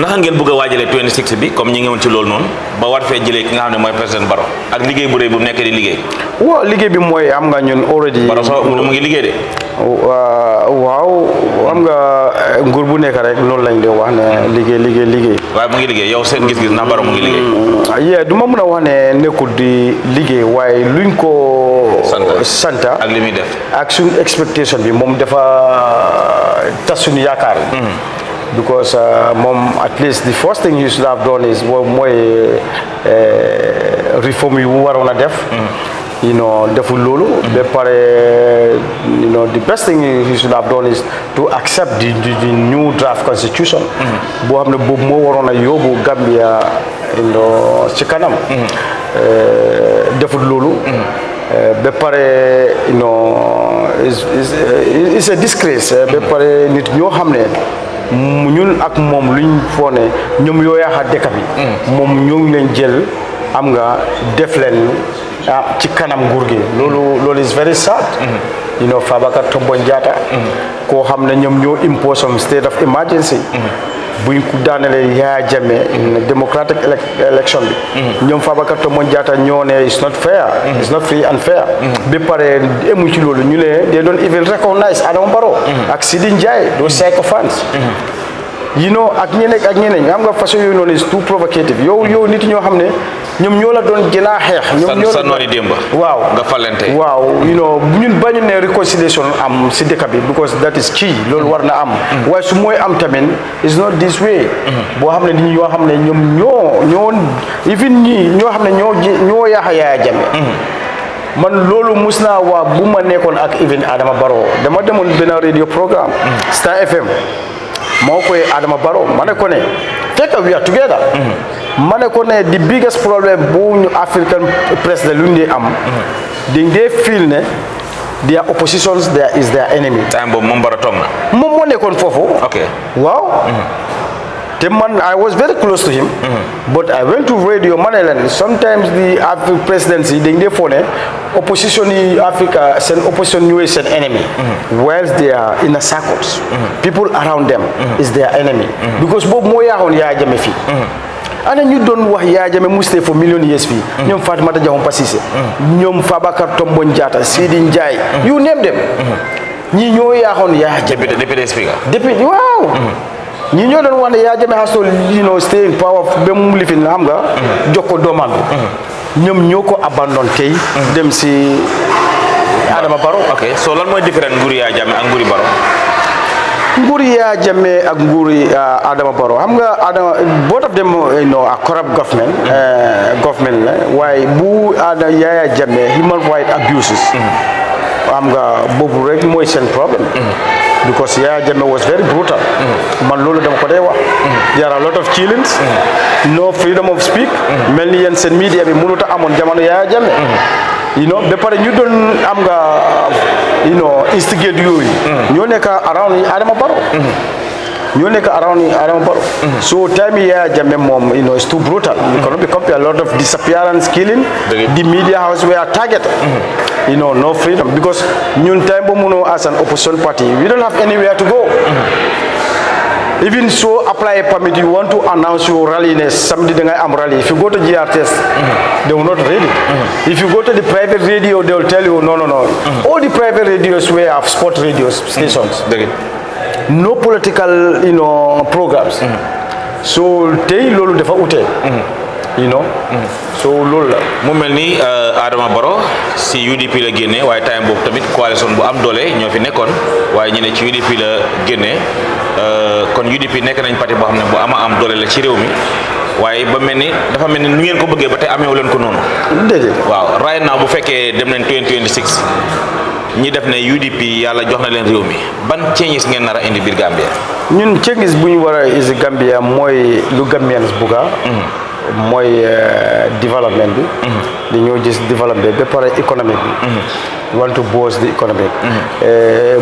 naka ngeen bëgg a waajalee 26 bi comme ñi ngi woon ci loolu noonu ba war fee jëlee ki nga xam ne mooy président Barrow ak liggéey bu rëy bu nekk di liggéey waaw liggéey bi mooy am nga ñun already Barrow mu ngi liggéey de waaw xam nga nguur bu nekk rek loolu lañ di wax ne liggéey. waaye mu ngi liggéey yow seen gis-gis na Barrow mu ngi liggéey. du ma mën a wax ne nekkul di liggéey waaye luñ ko santa ak li muy def ak suñu expectation bi moom dafa tas suñu yaakaar. Because mom, at least the first thing you should have done is mooy reform yu mu waroon a def. You know, deful loolu. Ba pare, you know, the best thing he should have done is to accept the new draft constitution. boo xam ne boobu moo waroon a yóbbu Gambia, you know, ci kanam. deful loolu. ba pare, you know, it's a disgrace. ba pare nit ñoo xam ne. ñun ak moom luñ foo ne ñoom yoo yaaxa dëkk bi moom ñoo ngi leen jël am nga def leen ci kanam nguur gi loolu is very sad. You know, Fabakary Tombong Jatta koo xam ne ñoom ñoo impose state of emergency buñ ko daanele Yaya Jammeh in democratic election bi ñoom Fabakary Tombong Jatta ñoo ne it's not fair, it's not free and fair. Ba pare emu ci loolu ñu ne they don't even recognize Adama Barrow ak Sidi Njie those sycophants. You know, ak ñeneen xam nga façon yooyu noonu is too provocative yow nit ñoo xam ne ñoom ñoo la doon gën a xeex. ñoom ñoo la nooni démba waaw nga falente waaw you know ñun bañu ne réconciliation am si dëkk bi because that is key loolu war na am. waaye su mooy am tamit is not this way. boo xam ne nit ñoo xam ne ñoom ñoo even ñii ñoo xam ne ñoo yaaxa Yaya Jammeh. man loolu mus naa wax bu ma nekkoon ak even Adama Barrow dama demoon benn radio programme Star FM. moo koy Adama Barrow ma ne ko ne fekk we are together. ma ne ko ne the biggest problem bu ñu African president lu ñu am. dañ dee feel ne their oppositions there is their enemy. time boobu moom Barrow toog na. moom moo nekkoon foofu. ok waaw. te man I was very close to him. But I went to radio ma ne leen sometimes the African presidency dañ dee foo ne opposition yi Africa seen opposition ñooy seen enemy. whilst they are inner circles. people around them is their enemy. because boobu moo yaaxoon Yaya Jammeh fii. ana ñu doon wax Yaya Jammeh mu stay for million years fii. ñoom Fatoumata Diakhoumpa Cissé. ñoom Fabakary Tombong Jatta Sidi Njie. you name them. ñii ñoo yaaxoon Yaya Jammeh. député speaker. député waaw. ñi ñoo doon wax ne Yaya Jammeh has to, you know, stay in power ba mu lifin xam nga. jox ko doomam bi. ñoom ñoo ko abandon tey. dem si Adama Barrow. ok so lan mooy différent nguuri Yaya Jammeh ak nguuri Barrow. nguuri Yaya Jammeh ak nguuri Adama Barrow xam nga both of them, you know, are corrupt government. government la waaye bu Yaya Jammeh human rights abuses. xam nga boobu rek mooy seen problème. because Yaya Jammeh was very brutal. man loolu dama ko dee wax. there are a lot of killings. no freedom of speak. mel ni yéen seen media bi mënut a amoon jamono Yaya Jammeh. you know ba pare ñu doon am nga you know instigate yooyu. ñoo nekk around Adama Barrow. ñoo nekk around Adama Barrow. so time Yaya Jammeh moom, you know, is too brutal. you cannot be compared. A lot of disappearance, killing. the media house were targeted. You know, no freedom because ñun time boobu as an opposition party we don't have anywhere to go. Even so, apply a permit, you want to announce your rally in somebody am rally. If you go to GRTS, they will not read it. If you go to the private radio, they will tell you, no. All the private radios were have sport radio stations. No political, you know, programs. So tey loolu dafa ute. You know. so loolu la. mu mel ni Adama Barrow si UDP la génne waaye time boobu tamit coalition bu am doole ñoo fi nekkoon waaye ñu ne ci UDP la génne kon UDP nekk nañ parti boo xam ne bu am doole la ci réew mi waaye ba mel ni dafa mel ni nu ngeen ko bëggee ba tey ameewu leen ko noonu. déedéet. waaw right now bu fekkee dem nañ 2026 ñi def ne UDP yàlla jox na leen réew mi ban changes ngeen nar a indi biir Gambia. ñun changes bu ñu war a indi Gambia mooy lu Gambians bugga. mooy développement bi. dañoo gis développement ba pare économique bi. want to boost the economic.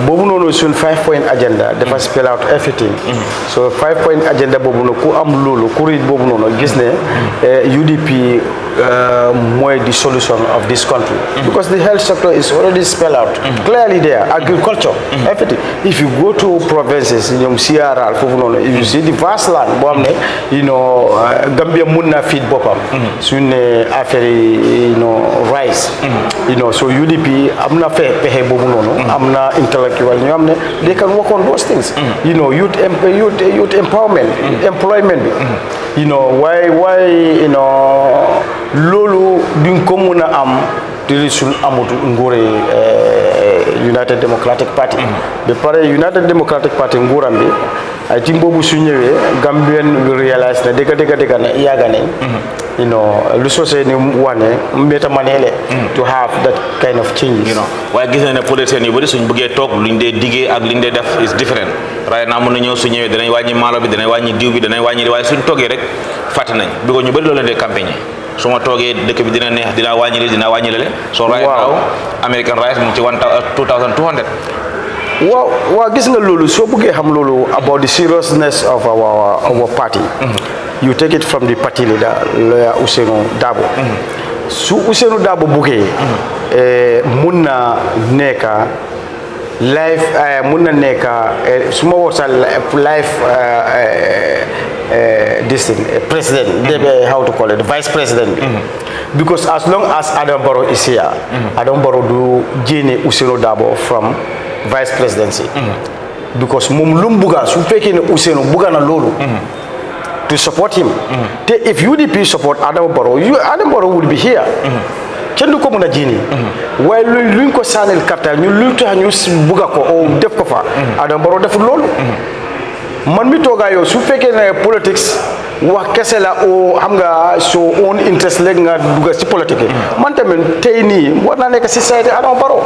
boobu noonu noonu suñ 5-point agenda dafa spell out everything so 5-point agenda boobu noonu ku am loolu ku read boobu noonu gis ne UDP mooy the solution of this country because the health sector is already spelled out clearly there agriculture everything if you go to provinces ñoom CRR foofu noonu if you see the vast land boo xam ne Gambia mun na feed boppam suñ ne affaire yi rice so UDP am na pexe boobu noonu am na intellectual ñoo xam ne they can work on those things youth empowerment employment bi why loolu duñ ko mun a am di suñ amut nguuri United Democratic Party ba pare United Democratic Party nguuram bi ay tim boobu su ñëwee Gambien will realize ne dëgg ne yàgga nañ lu sosé ni wax ne mbeta manele to have that kind of change waaye gis na ne politiciens yu bëri suñ bëggee toog luñ dee diggee ak liñ dee def is different right now mën na ñëw su ñëwee danañ wàññi maalo bi danañ wàññi diw bi danañ wàññi waaye suñ toogee rek fàtte nañ bi ko ñu bëri loolu leen dee campagne su ma toogee dëkk bi dina neex dinaa wàññi li dinaa wàññi lale so right now American rice mu ci 2200 waaw gis nga loolu soo bëggee xam loolu about the seriousness of our party you take it from the party leader lawyer Ousainou Darboe su Ousainou Darboe bëggee mun na nekka life mun na nekka su ma wax life this thing president how to call it vice president because as long as Adam Barrow is here Adam Barrow du génne Ousainou Darboe from vice presidency because moom lu mu bugga su fekkee ne Ousainou bugga na loolu to support him if UDP support Adam Barrow Adam Barrow would be here kenn du ko mën a jiini waaye luñ ko sànnil karta ñun luñ tax ñu bugga ko o def ko fa Adam Barrow deful loolu man mi toogaa yow su fekkee ne politics wax kese la o xam nga so own interest léegi nga dugga ci politique man tamit tey nii war naa nekk ci side Adam Barrow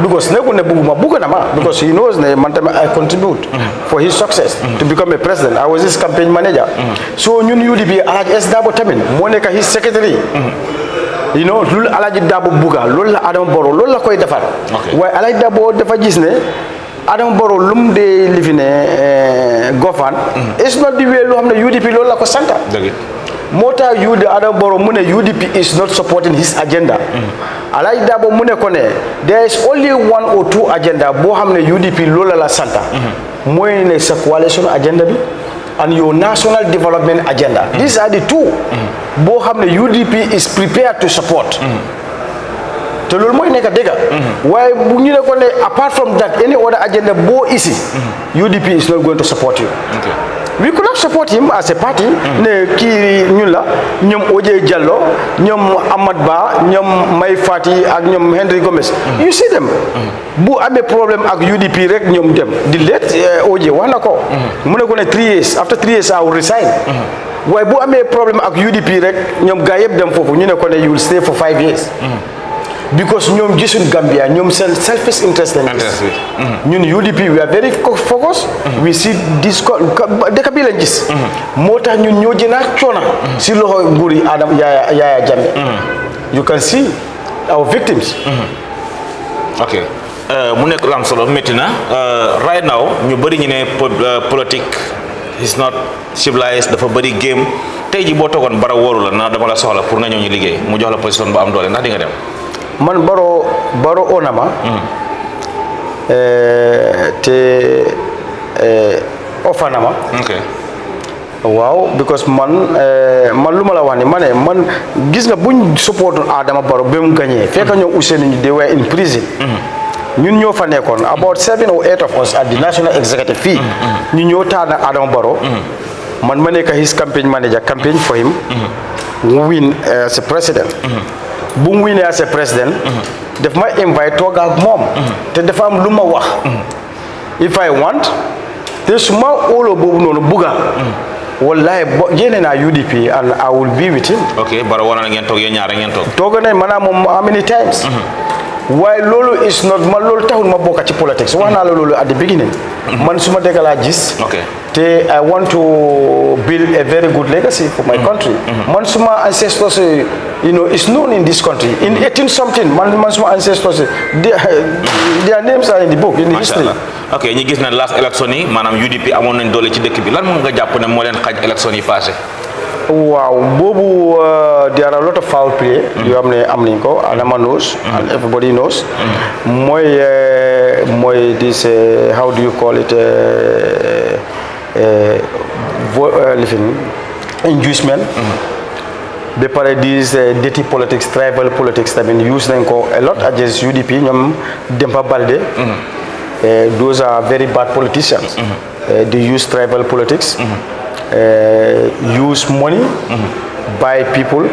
because nekkul ne bugg na ma because he knows ne man tamit I contribute for his success to become a president I was his campaign manager so ñun UDP Alhaji S Darboe tamit moo nekk his secretary loolu Alhaji Darboe bugga loolu la Adama Barrow loolu la koy defar waaye Alhaji Darboe dafa gis ne Adama Barrow lu mu dee lifi ne govern it's not the way loo xam ne UDP loolu la ko santa moo tax Adama Barrow mu ne UDP is not supporting his agenda Alhaji Darboe mu ne ko ne there is only 1 or 2 agenda boo xam ne UDP loolu la santa mooy ne sa coalition agenda bi and your national development agenda these are the two boo xam ne UDP is prepared to support te loolu mooy nekk dëgg waaye bu ñu ne ko ne apart from that any other agenda boo isi UDP is not going to support you we could not support him as a party ne kii ñun la ñoom OJ Jallow ñoom Amad Ba ñoom Mai Fati ak ñoom Henry Gomez you see them bu amee problème ak UDP rek ñoom dem di let OJ wax na ko mu ne ko ne 3 years after 3 years I will resign waaye bu amee problème ak UDP rek ñoom gaa yëpp dem foofu ñu ne ko ne you will stay for 5 years because ñoom gisuñ Gambia ñoom seen selfish interest ñun UDP we are very focused we see this dëkk bi lañ gis moo tax ñun ñoo jëna coona si loxo nguuri Yaya Jammeh you can see our victims ok mu nekk lu am solo métti na right now ñu bëri ñu ne politique is not civilized dafa bëri game tey ji boo toogoon bara wóoru la na dama la soxla pour nga ñëw ñu liggéey mu jox la position bu am doole ndax di nga dem man baro onama te ofanama waaw because man lu ma la wax ni man gis nga buñ support Adama Barrow ba mu gagné fekk ñoom Ousainou they were in prison ñun ñoo fa nekkoon about 7 or 8 of us at the national executive fii ñu ñoo tànn Adama Barrow man ma nekk his campaign manager campaign for him win as a president bu mu winee as a président daf ma invite toog ak moom te dafa am lu ma wax if I want te su ma óoloo boobu noonu bugga wallahi génne naa UDP and I will be with him ok Barrow wana ngeen toog yéen ñaar ngeen toog nañ maanaam moom how many times waaye loolu is not man loolu taxul ma bokk ci politics wax naa la loolu at the beginning man suma dëkk laa gis te I want to build a very good legacy for my country man suma ancestors is known in this country. In 18 something, my ancestors, their names are in the book, in the history. Ok, ñu gis na last election yi manam UDP amon nañ doole ci dëkk bi lan mo nga japp ne mo leen xaj election yi passé. Wow, bobu there are a lot of foul play. You am nañ ko, Adama knows, and everybody knows. Moy this how do you call it inducement. Be pare these dirty politics, tribal politics that been used a lot against UDP. Ñom Demba Balde. Those are very bad politicians. They use tribal politics, use money, buy people.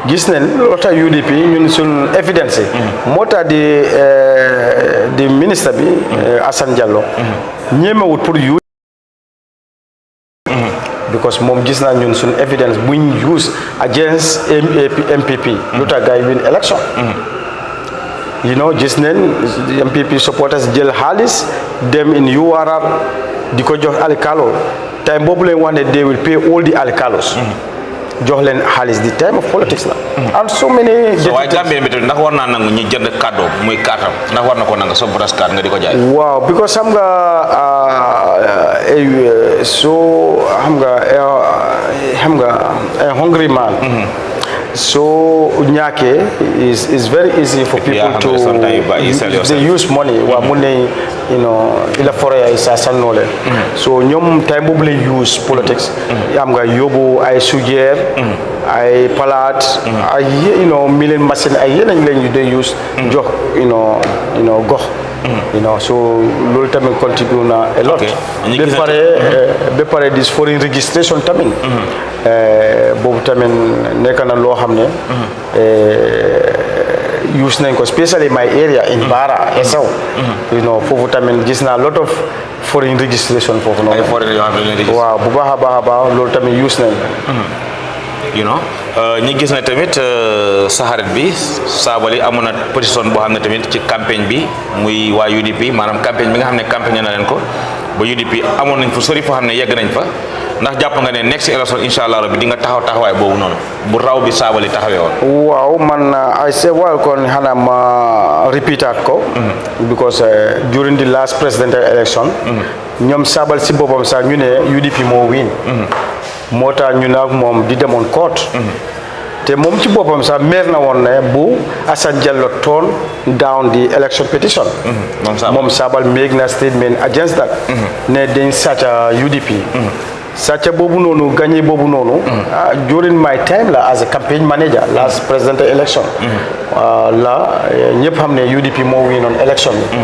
Gis nañ lot of UDP ñun sun evidence. Mota the minister bi Assane Diallo ñemewut pour use because mom gis na ñun sun evidence buñ use against MPP luta gay win election. Gis nañ MPP supporters jël xaalis dem in URR di ko jox alkalo time boobu leen wax ne they will pay all the alkalos jox leen xaalis di time of politics la and so many so waaye Gambie bi ndax war naa nangu ñu jënd cadeau muy carte ndax war na ko nanga so bras carte nga di ko jaay waaw because xam nga a hungry man so ñaake is very easy for people to they use money wa mu ne ila forêt ay sa sanole so ñoom time boobu lay use politics am nga yóbbu ay sujeer ay palaat ay million machine ay yeneen lañu day use jox gox so loolu tamit contribute na a lot ba pare this foreign registration tamit boobu tamit nekk na loo xam ne use nañ ko especially my area in Bara Esaw foofu tamit gis naa lot of foreign registration foofu noonu waaw bu baax a baax loolu tamit use nañ ñi gis na tamit sa xarit bi Sabally amoon na position boo xam ne tamit ci campagne bi muy waa UDP maanaam campagne bi nga xam ne campagne na leen ko ba UDP amoon nañ fu sori foo xam ne yegg nañ fa ndax jàpp nga ne next election inshallah rabbi di nga taxawaay boobu noonu bu raw bi Sabally taxawee woon waaw man I say well kon xanaa ma repeatat ko because during the last presidential election ñoom Sabally si boppam sax ñu ne UDP moo win moo tax ñu nag moom di demoon court te moom ci boppam sax meer na woon ne bu Assane Diallo turn down the election petition moom Sabally make na statement against that ne dañ sàcca UDP sàcca boobu noonu gagné boobu noonu during my time la as a campaign manager last presidential election la ñëpp xam ne UDP moo win on election bi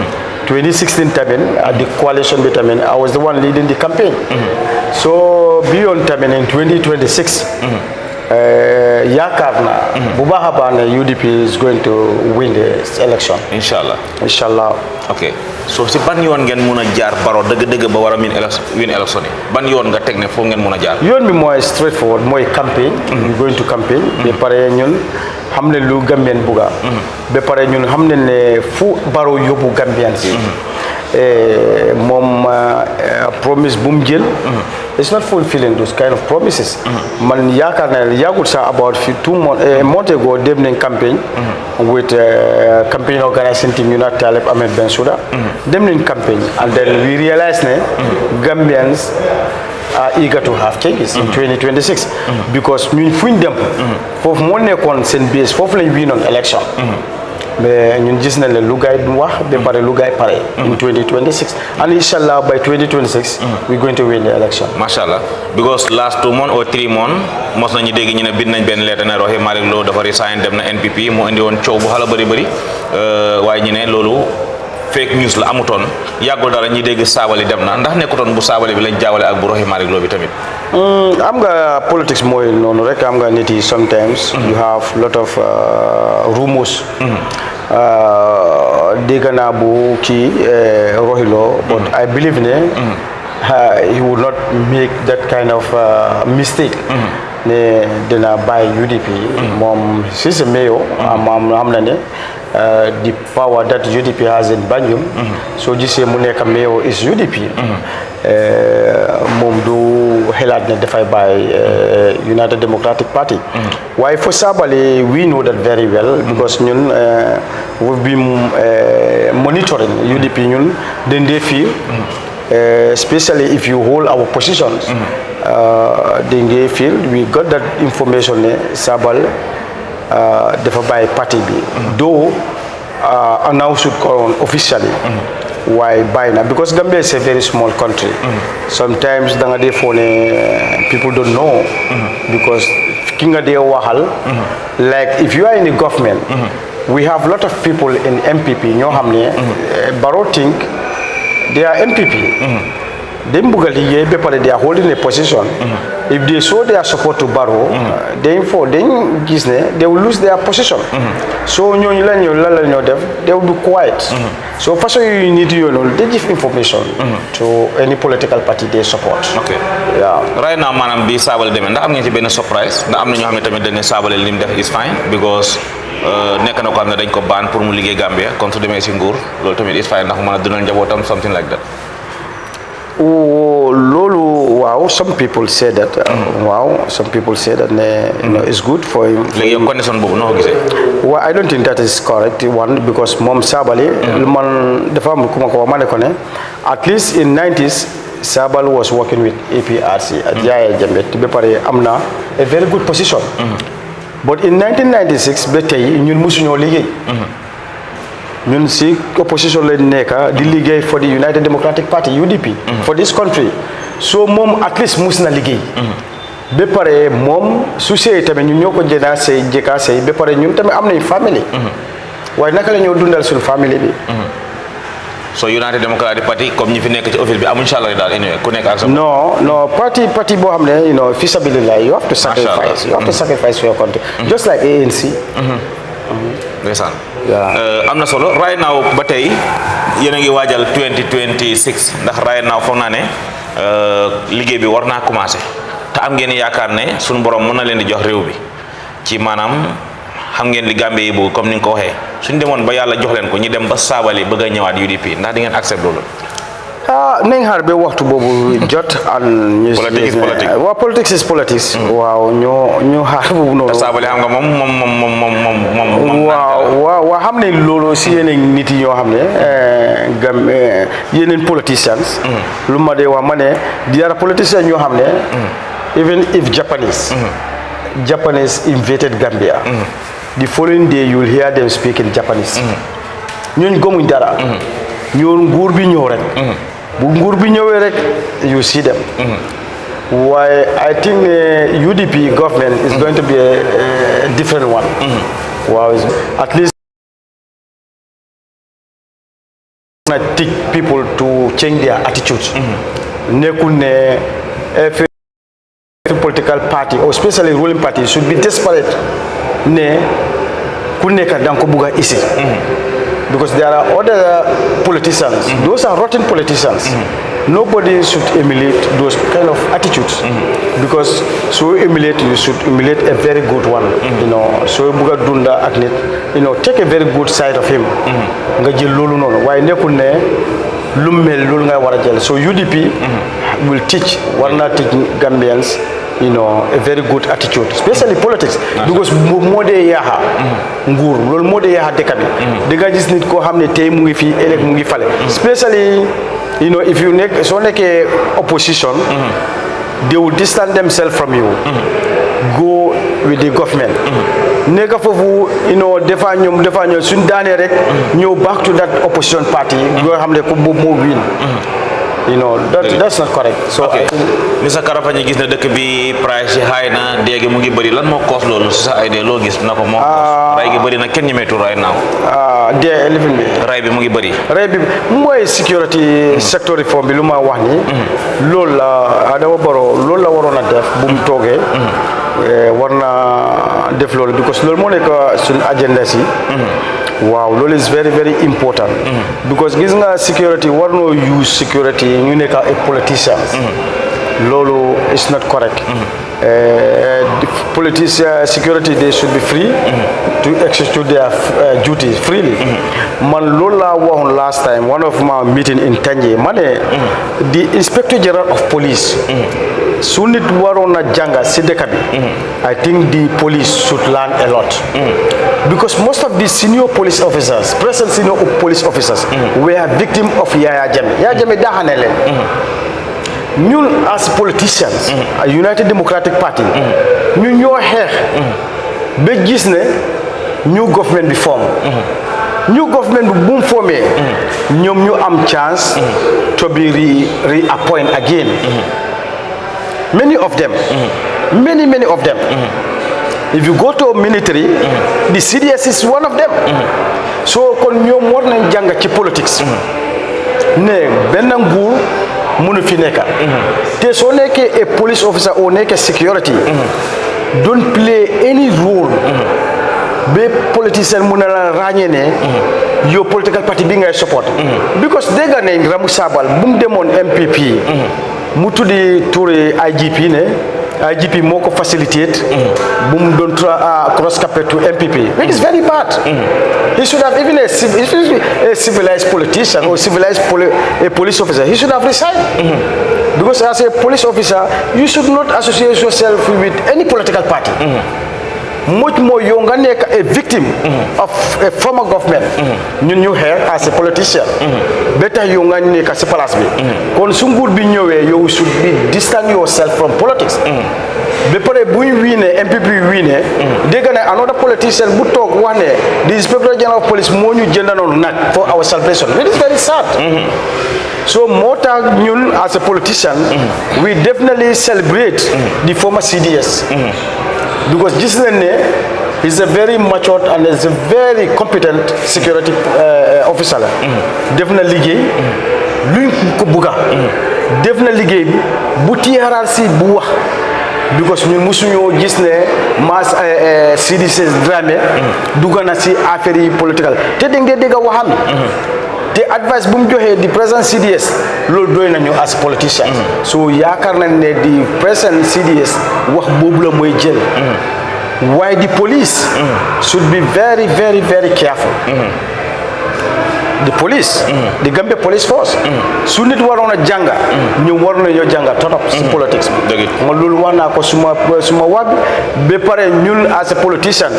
2016 tamit the coalition bi tamit I was the one leading the campaign so beyond tamit in 2026 yaakaar na bu baax a baax ne UDP is going to win the election inshallah ok so si ban yoon ngeen mun a jaar Barrow dëgg-dëgg ba war a win election yi ban yoon nga teg ne foofu ngeen mun a jaar yoon bi mooy straightforward mooy campaign we going to campaign ba pare ñun xam ne lu Gambien bugga ba pare ñun xam ne ne fu Barrow yóbbu Gambien si moom promise bu mu jël it's not fulfilling those kind of promises man yaakaar na yàggul sax about 2 months a month ago dem nañ campaign with campaign organizing team ñu naan Talib Ahmed Bensouda dem nañ campaign and then we realized ne Gambians are eager to have changes in 2026 because ñun fuñ dem foofu moo nekkoon seen base foofu lañ win on election mais ñun gis nañ ne lu gaay wax ba pare lu gaay pare in 2026 and inshallah by 2026 we're going to win the election mashallah because last 2 months or 3 months mos nañu dégg ñu ne bind nañ benn lettre ne Rohey Malick Lowe dafa resign dem na NPP mu indi woon coow bu xala bëri waaye ñu ne loolu fake news la amutoon yàggul dara ñi dégg Sabally dem na ndax nekkutoon bu Sabally bi lañ jaawale ak bu Rohey Malick Lowe bi tamit am nga politics mooy noonu rek am nga nit yi sometimes you have lot of rumors dégg naa bu kii Rohey Lowe but I believe ne he would not make that kind of mistake ne dina bàyyi UDP moom si sa mayo am na ne the power that UDP has in Banjul. So gisee mu nekk mayor is UDP. moom du xelaat ne dafay bàyyi United Democratic Party. waaye for Sabally we know that very well. because ñun we've been monitoring UDP ñun dañ dee fii. Especially if you hold our positions. dañ dee feel we got that information ne Sabally dafa bàyyi parti bi. though announced ko officially. Why buy now? Because Gambia is a very small country. Sometimes people don't know because Kinga de Wahal, like if you are in the government, we have a lot of people in MPP, Barrow think they are MPP. They are holding a position. If they show their support to Barrow, they will lose their position. So they will be quiet. So first you need to they give information to any political party they support. Okay. Yeah. Right now, manam bi Sabally demee ndax am ngeen ci benn surprise ndax am na ñoo xam ne tamit dañ ne Sabally li mu def is fine because nekk na ko xam ne dañ ko ban pour mu liggéey Gambia kon su demee si nguur loolu tamit is fine ndax mu mën a dundal njabootam something like that. Oh, Lolo, wow, some people say that. Wow, some people say that it's good for him. Well, I don't think that is correct. One, because Mom Sabally, at least in 90s, Sabally was working with APRC at Yaya Jamet, Amna, a very good position. But in 1996, Betay, ñun musuñoo liggéey. ñun si opposition lañ nekk di liggéey for the United Democratic Party UDP for this country so moom at least mus na liggéey ba pare moom su sey tamit ñun ñoo ko jënaa sey jëkkaa sey ba pare ñun tamit am nañ famille waaye naka la ñoo dundal suñu famille bi so United Democratic Party comme ñi fi nekk ci office bi amuñ salary daal anyway ku nekk ak sa non party boo xam ne fi sabilillah you have to sacrifice for your country just like ANC ndeysaan am na solo right now ba tey yéen a ngi waajal 2026 ndax right now foog naa ne liggéey bi war naa commencé te am ngeen yaakaar ne suñu borom mën na leen di jox réew bi ci maanaam xam ngeen li Gambie yi bëgg comme ni nga ko waxee suñu demoon ba yàlla jox leen ko ñi dem ba Sabally bëgg a ñëwaat UDP ndax di ngeen accept loolu nañ xaar ba waxtu boobu jot an politics is politics waaw ñu xaar boobu noonu Sabally xam nga moom waaw xam ne loolu si yeneen nit yi ñoo xam ne yeneen politicians lu ma dee wax ma ne di ara politicians ñoo xam ne even if Japanese invaded Gambia the following day you will hear them speak in Japanese ñooñ gëmuñ dara ñoon nguur bi ñëw rek bu nguur bi ñëwee rek you see them why I think UDP government is going to be a different one wow at least I teach people to change their attitudes nekkul ne every political party or especially ruling party should be desperate ne ku nekk danga ko bugg a isi because there are other politicians those are rotten politicians nobody should emulate those kind of attitudes because so emulate you should emulate a very good one so buga dunda ak nit take a very good side of him nga jël loolu noonu waaye nekkul ne lu mel loolu ngay war a jël so UDP will teach Gambians a very good attitude especially politics because moo dee yaaxa nguur loolu moo dee yaaxa dëkk bi da nga gis nit koo xam ne tey mu ngi fii ëllëg mu ngi fale especially if you soo nekkee opposition they will distance themselves from you go with the government nekk foofu dafa ñoom suñ daanee rek ñëw back to that opposition party yoo xam ne ko boobu moo win that's not correct so Mr. Karafa ñu gis ne dëkk bi price yi high na déegi mu ngi bëri lan moo cause loolu si sa idée loo gis na ko moo ray gi bëri na kenn ñemeetu right now dee lifin bi ray bi mu ngi bëri ray bi mooy security sector reform bi lu ma wax ni loolu la Adama Barrow loolu la waroon a def bu mu toogee war na def loolu because loolu moo nekk suñu agenda si waaw loolu is very very important because gis nga security war noo use security ñu nekk ay politicians loolu is not correct the politician security they should be free to execute their duties freely. Man lola won last time one of my meeting in Tanje. Mane the Inspector General of Police. Sunit warona janga sidekabi. I think the police should learn a lot because most of the senior police officers, present senior police officers, were victims of Yaya Jammeh. Yaya Jammeh dahanelen. Ñun as politicians, a United Democratic Party, ñun ñoo xeex ba gis ne new government bi form. New government bi bu mu formé ñoom ñu am chance to be reappoint again. Many of them, many of them. If you go to military, the CDS is one of them. So kon ñoom war nañ jàng ci politics. Ne benn nguur mënu fi nekk. Te soo nekkee a police officer or nekkee security, don't play any role. Be politician mën na la ràññee ne yow political party bi ngay support. Because dégg nañ Ramou Sabal bu mu demoon MPP. mu tuddi Touré IGP ne IGP moo ko facilitate bu mu doon cross capet to MPP, which is very bad. He should have even a civilized politician or civilized a police officer, he should have resigned. Because as a police officer you should not associate yourself with any political party. Much more young and a victim of a former government. You here as a politician. Better young and as a palace. Konsungur be you should be distant yourself from politics. Before a win MPP win, they're gonna another politician who talk one day. The Inspector General of Police more new gender on not for our salvation. It is very sad. So Mota Nyun as a politician, we definitely celebrate the former CDS. Because this is a very matured and is a very competent security officer. Definitely, lui kubuga. Definitely, buti harasi buwa. Because nous musuñu gis ne mas CDC drame duga na ci affaire politique te denge dega waxam te advice bu mu joxe di present CDS loolu doy nañu as politician. So yaakar nañ ne di present CDS wax bobu la moy jël. Why the police should be very careful. The police, the Gambia police force, su nit warona janga ñu war nañu janga torop ci politics bi ma lolu wana ko suma wab be pare ñun as a politician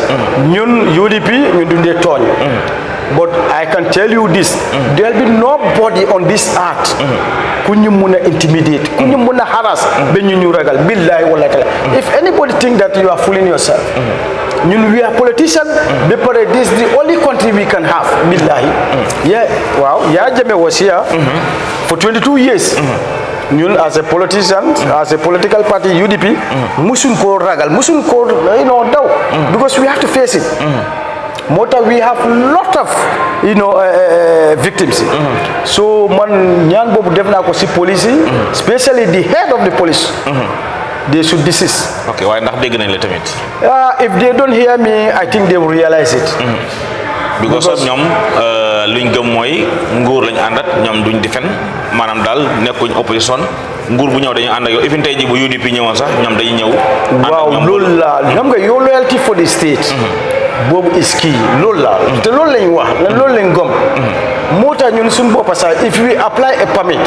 ñun UDP ñu dundé togn. But I can tell you this, there will be nobody on this earth who you muna intimidate, who you muna harass, ben you ragal, billahi wala kala. If anybody think that you are fooling yourself, we are politicians, this is the only country we can have, billahi. Yeah, wow, yeah, Jammeh was here for 22 years. As a politician, as a political party, UDP, musun ko ragal, musun ko, daw, because we have to face it. Mota, we have lot of victims. So man ñaan bobu def na ko ci police, especially the head of the police. They should desist. Okay, why ndax dégg nañ la tamit? If they don't hear me, I think they will realize it. Because of ñom luñ gëm moy nguur lañ andat ñom duñ defen manam dal nekkuñ opposition nguur bu ñew dañu and ak yow even tay ji bu UDP ñewon sax ñom dañuy ñew. Waaw lool la xam nga your loyalty for the state. Bob is key loolu la te loolu lañ wax loolu lañ gom moo tax ñun suñu bopp sax if we apply a permit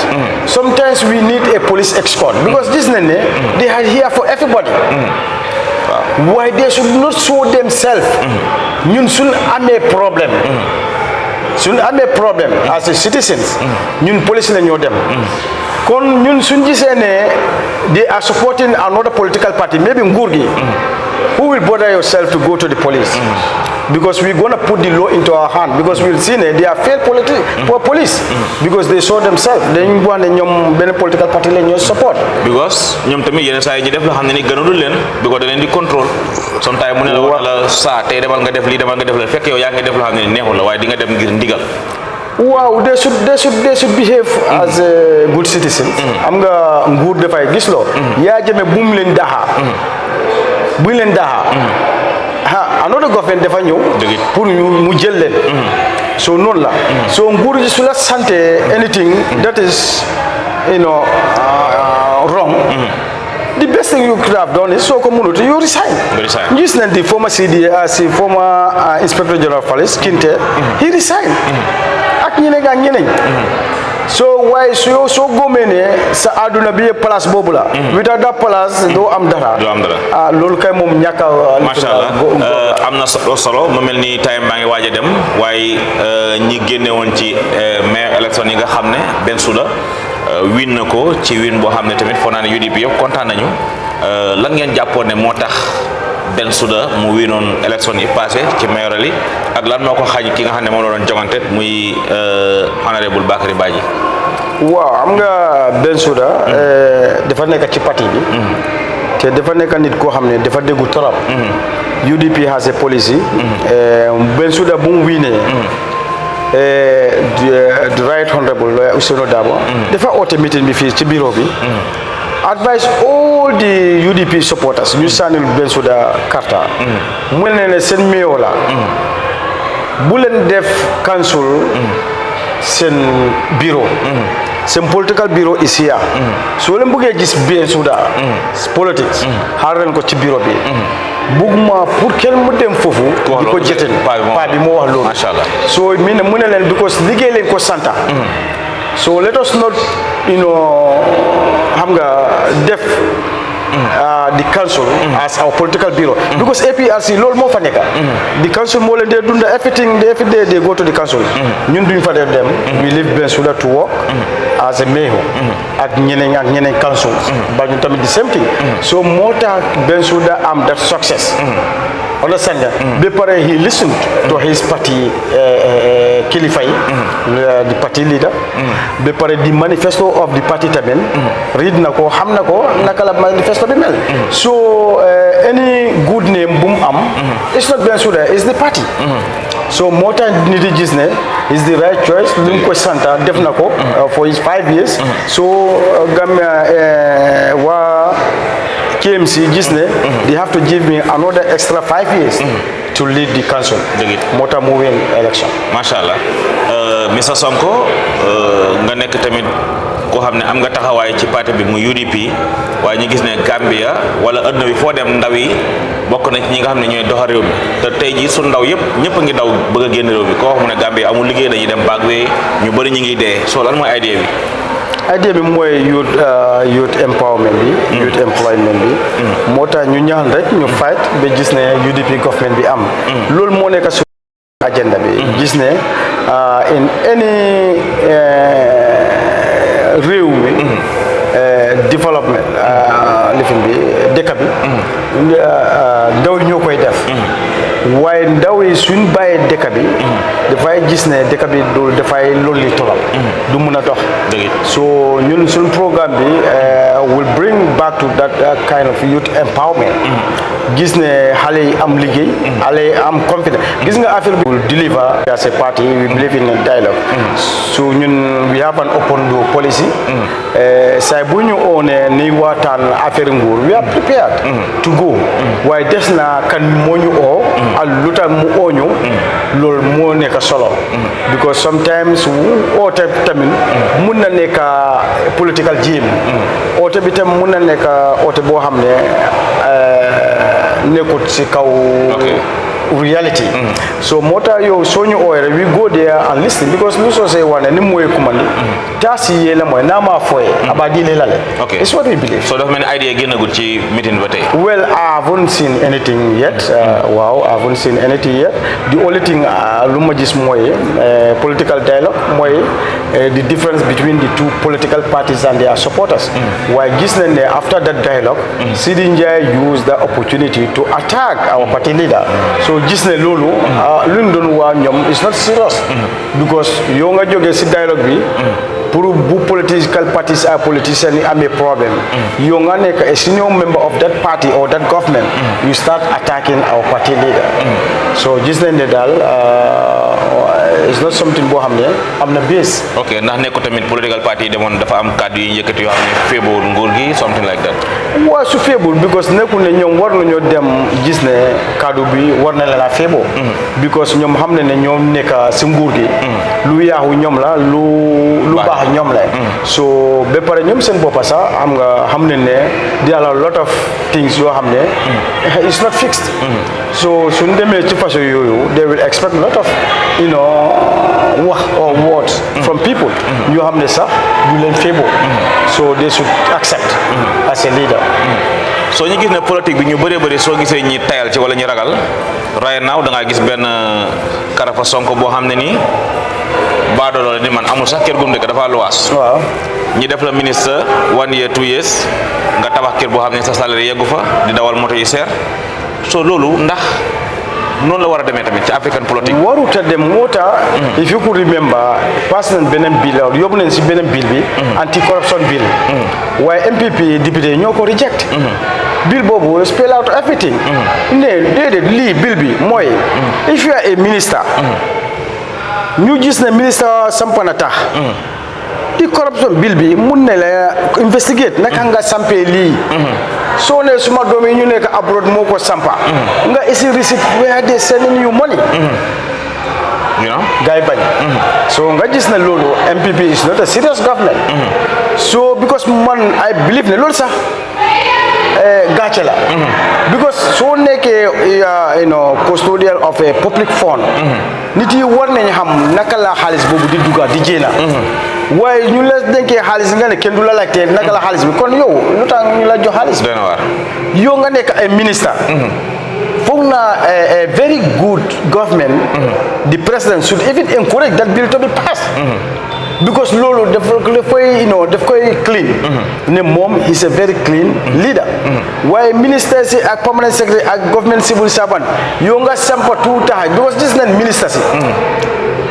sometimes we need a police escort because this ne they are here for everybody. Why they should not show themselves ñun suñu amee problème as a citizens ñun police la ñoo dem kon ñun suñu gisee ne they are supporting another political party maybe nguur gi who will bother yourself to go to the police? Because we're going to put the law into our hand. Because we'll see they are failed police. Because they saw themselves. They want a political party to support. Because ñom tamit yene say ñi def la xamné ni gënalul leen because dañ leen di control. Sometimes mu ne la wax la sa tay demal nga def li demal nga def la fekk yow ya nga def la xamné ni neexul la waye di nga dem ngir ndigal. Wow, they should behave as a good citizen. Am nga nguur defay gis lo. Ya jëme bum leen daha. Bu leen daha another government dafa ñëw pour mu jël leen so non la so nguur gi su la santé anything that is wrong the best thing you could have done is so community you resign. Gis nañ di former former Inspector General of Police Kinte he resigned ak ñeneen so why so gomene sa aduna bi place bobu la without that place do am dara lolu kay mom ñaka machallah amna solo mu melni time ba ngi waja dem way ñi génné won ci maire élection yi nga xamné Bensouda win nako ci win bo xamné tamit fo nané UDP yop content nañu lan ngeen jappone motax Bensouda mu winon élection yi passé ci mayoral yi ak lan moko xañ ki nga xamné mo doon jogante muy honorable Bakary Badji waaw am nga Bensouda dafa nek ci parti bi te dafa nek nit ko xamné dafa déggu torop UDP has a policy Bensouda bu mu winé the right honorable lawyer Ousseynou Dabo dafa auto meeting bi fi ci bureau bi advise all the UDP supporters ñu sanil Bensouda Karta mu ne sen meyo la bu len def council sen bureau sen political bureau is here so len bëggee gis Bensouda politics xaaral ko ci bureau bi buguma pour quel mu dem fofu diko jeten pa bi mo wax lolu machallah so mu ne len because liggéey len ko santa so let us not xam nga def the council as our political bureau because APRC lol mo fa neka the council mo len de dunda everything every day they go to the council ñun duñ fa def dem we leave Bensouda to work as a mayor ak ñeneen council ba ñu tamit the same thing so mota Bensouda am that success understand be pare he listened to his party kilifay the party leader be pare the manifesto of the party tamen read nako xam nako naka la manifesto bi mel so any good name boom am it's not Bensouda it's the party so mota nit yi gis ne is the right choice lim ko santa def nako for his 5 years so Gambia wa KMC gis ne they have to give me another extra 5 years to lead the council mota mu win election machallah Mr Sonko nga nek tamit ko xamne am nga taxaway ci parti bi mu UDP way ñu gis ne Gambia wala aduna bi fo dem ndaw yi bokk na ci ñi nga xamne ñoy doxal rew mi te tay ji su ndaw yépp ñepp ngi daw bëgg génn rew mi ko wax mu ne Gambia amul liggéey dañuy dem bagwé ñu bari ñi ngi dé so lan moy idea bi mooy youth empowerment bi youth employment bi moo tax ñu ñaan rek ñu fight ba gis ne UDP government bi am loolu moo nekk su agenda bi gis ne in any réew mi development lifin bi dëkk bi ndaw ñoo koy def waaye ndaw yi suñ bàyyee dëkk bi dafay gis ne dëkk bi du dafay loolu li tolal du mun a dox so ñun suñ programme bi will bring back to that kind of youth empowerment gis ne xale yi am liggéey xale yi am confidence gis nga affaire bi will deliver as a party we believe in dialogue so ñun we have an open door policy say bu ñu oone ni waxtaan affaire nguur we are prepared to go waaye des na kan moo ñu oo al lu tax mu ooñu loolu moo nekk solo because sometimes oote tamit mun na nekk political game oote bi tam mun na nekk oote boo xam ne nekkut ci kaw reality so mota yo sonyu oire we go there and listen because lu so say one ni moy kumandi tasi yele moy na ma foye abadi le lale it's what we believe so that many idea gëna good ci meeting ba tay well I haven't seen anything yet wow I haven't seen anything yet the only thing lu ma gis moy political dialogue moy the difference between the two political parties and their supporters why gis nañ ne after that dialogue Sidi Njie used the opportunity to attack our party leader so gis ne lolu luñ doon wa ñom it's not serious because yo nga joge ci dialogue bi pour bu political parties are politicians yi am a problem yo nga nek a senior member of that party or that government you start attacking our party leader so gis nañ ne dal it's not something boo xam ne am na base. ok ndax nekko tamit political party yi demoon dafa am kàddu yi yëkkati yoo xam ne féebawul nguur gi something like that. waaw su feebul because nekkul ne ñoom war nañoo dem gis ne kàddu bi war na leen a feeboo. because ñoom xam ne ñoom nekk si nguur gi. lu yaaxu ñoom la lu baax ñoom la. so ba pare ñoom seen boppa sax xam ne there are a lot of things yoo xam ne it's not fixed. so suñ demee ci façon yooyu they will expect a lot of wax or words from people yoo xam ne sax du leen feeboo. so they should accept as a leader. soo ñu gis ne politique bi ñu bëree bëri soo gisee ñi tayal ci wala ñu ragal right now da ngaa gis benn Karafa Sonko boo xam ne nii baadoolo ni man amul sax kër gum dëkk dafa luwaas. waaw ñi def la ministre 1 year 2 years nga tabax kër boo xam ne sa salaire yeggu fa di dawal moto yi seer so loolu ndax noonu la war a demee tamit ci African politique. warut a dem moo tax. if you could remember pass nañ beneen bill yóbbu nañ si beneen bill bi. anti corruption bill. waaye MPP député ñoo ko reject. bill boobu spell out everything. ne déedéet lii bill bi mooy. if you are a minister. ñu gis ne ministre sampana tax. di corruption bill bi mun ne la investigate naka nga sampee lii. soo ne suma doom yi ñu nekk abroad moo ko sampa. nga isi receipt where they sending you money. gars yi bañ. so nga gis ne loolu MPP is not a serious government. so because man I believe ne loolu sax gàcce la. because soo nekkee custodian of a public fund. nit yi war nañ xam naka la xaalis boobu di dugga di jéena. waaye ñu la denkee xaalis nga ne kenn du la laajte naka la xaalis bi kon yow lu tax ñu la jox xaalis. yow nga nekk ay ministre. foog naa a very good government. the president should even encourage that bill to be passed. because loolu daf koy clean. ne moom is a very clean leader. waaye ministère si ak permanent secretary ak government civil servant yow nga sampa tout tax because gis nañ ministre si.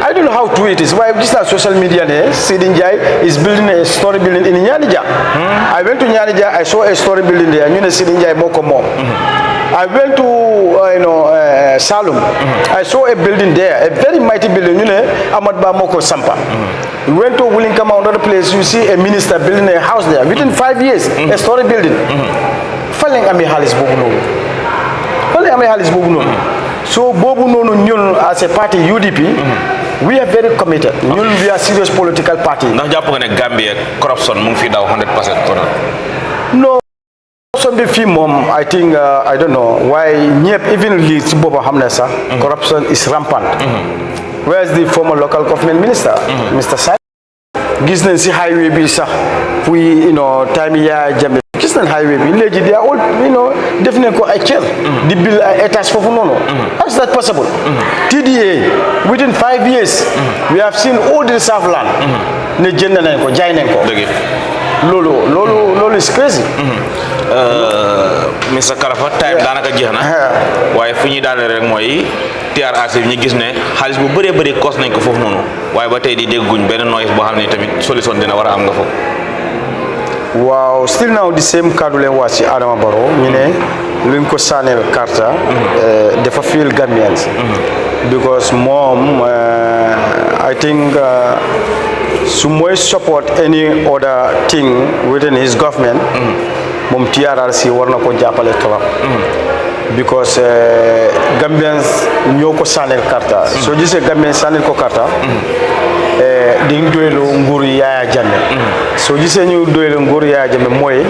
I don't know how true it is. Why this is social media? Sidin Jai is building a story building in Nyanija. I went to Nyanija. I saw a story building there. You know, Sidin Jai Moko Mom. I went to Salum. I saw a building there, a very mighty building. You know, Ahmad Ba Moko Sampa. We went to Wulinkama, another place. You see a minister building a house there within 5 years. A story building. Falling Ami Halis Boguno. Falling Ami Halis Boguno. So Bobu Nono Nyun as a party UDP. We are very committed. We are serious political party. ndax jàpp nga ne Gambia corruption mu ngi fi daw 100% kon. No. Corruption bi fii moom I think I don't know why ñëpp even lii ci boppam xam ne sax. corruption is rampant. Where is the former local government minister? Mr. Sai. gis nañ si highway bi sax fuy time yaa Jammeh gis nañ highway bi léegi they are all def nañ ko ay kër. di bil ay étage foofu noonu. how is that possible? TDA within 5 years. we have seen all the reserve land. ne jënd nañ ko jaay nañ ko. dëgg loolu is crazy. Mr. Karafa time daanaka jeex na. waaye fu ñuy daaneel rek mooy TRRC bi ñu gis ne xaalis bu bëree bëri kos nañ ko foofu noonu waaye ba tey di dégguñ benn noise boo xam ne tamit solution dina war a am nga foofu. waaw still now the same kaddu leen wax ci Adama Barrow ñu ne luñ ko sànneel karta dafa feel Gambians. because moom I think su mooy support any other thing within his government. moom TRRC war na ko jàppale trop. because Gambians ñoo ko sànneel karta. soo gisee Gambians sànneel ko karta. di doylu nguur Yaya Jammeh. soo gisee ñu doylu nguur Yaya Jammeh mooy.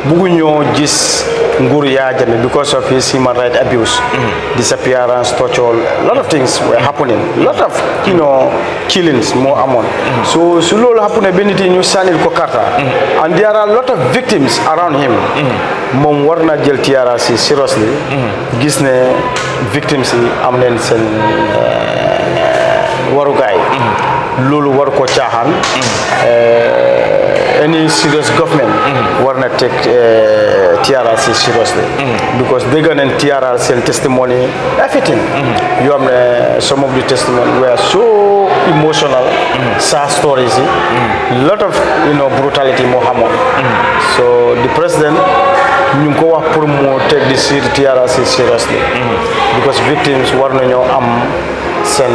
buggu ñoo gis nguur Yaya Jammeh because of his human rights abuse. disappearance, torture, a lot of things were happening. A lot of killings moo amoon. so su loolu happening ba nit yi ñu sànnil ko karta. and there are a lot of victims around him. moom war na jël TRRC seriously. gis ne victims yi am leen seen warugaay. loolu war ko caaxaan. any serious government war na take TRRC seriously. because dégg nañ TRRC seen testimony everything. you am some of the testimony were so emotional. sad stories yi. lot of brutality moo xamoon. so the president ñu ngi ko wax pour mu take the TRRC seriously. because victims war nañoo am seen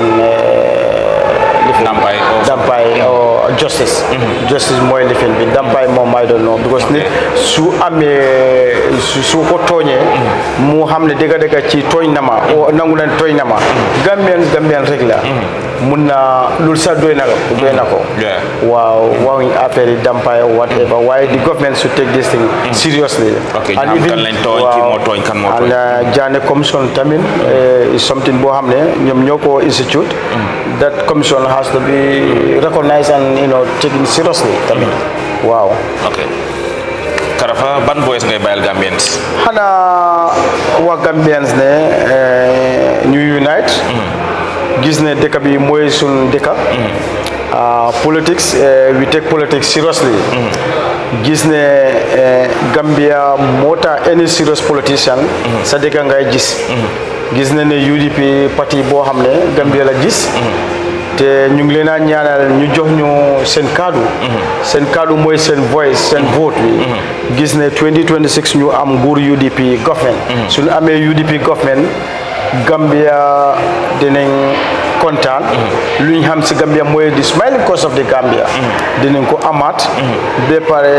dampaay justice justice mooy lifin bi dampaay moom I don't know because nit su amee su ko tooñee mu xam ne dëgg-dëgg ci tooñ na ma o nangu leen tooñ na ma Gambien rek la mun na loolu sax doy na ko waaw waxuñ affaire yi dampaay or whatever waaye the government should take this thing seriously and even and Janneh commission tamit is something boo xam ne ñoom ñoo ko institute that commission has to be recognized and taken seriously tamit waaw Karafa ban voice ngay bayal Gambians xanaa waa Gambians ne ñu unite gis ne dëkk bi mooy suñ dëkk politics we take politics seriously gis ne Gambia moo tax any serious politician sa dëkk ngay gis na ne UDP parti boo xam ne Gambia la gis te ñu ngi leen a ñaanal ñu jox ñu seen kaddu mooy seen voice seen vote bi gis ne 2026 ñu am nguur UDP government suñu amee UDP government Gambia dinañ kontaan lu ñu xam si Gambia mooy the smiling coast of the Gambia dinañ ko amaat ba pare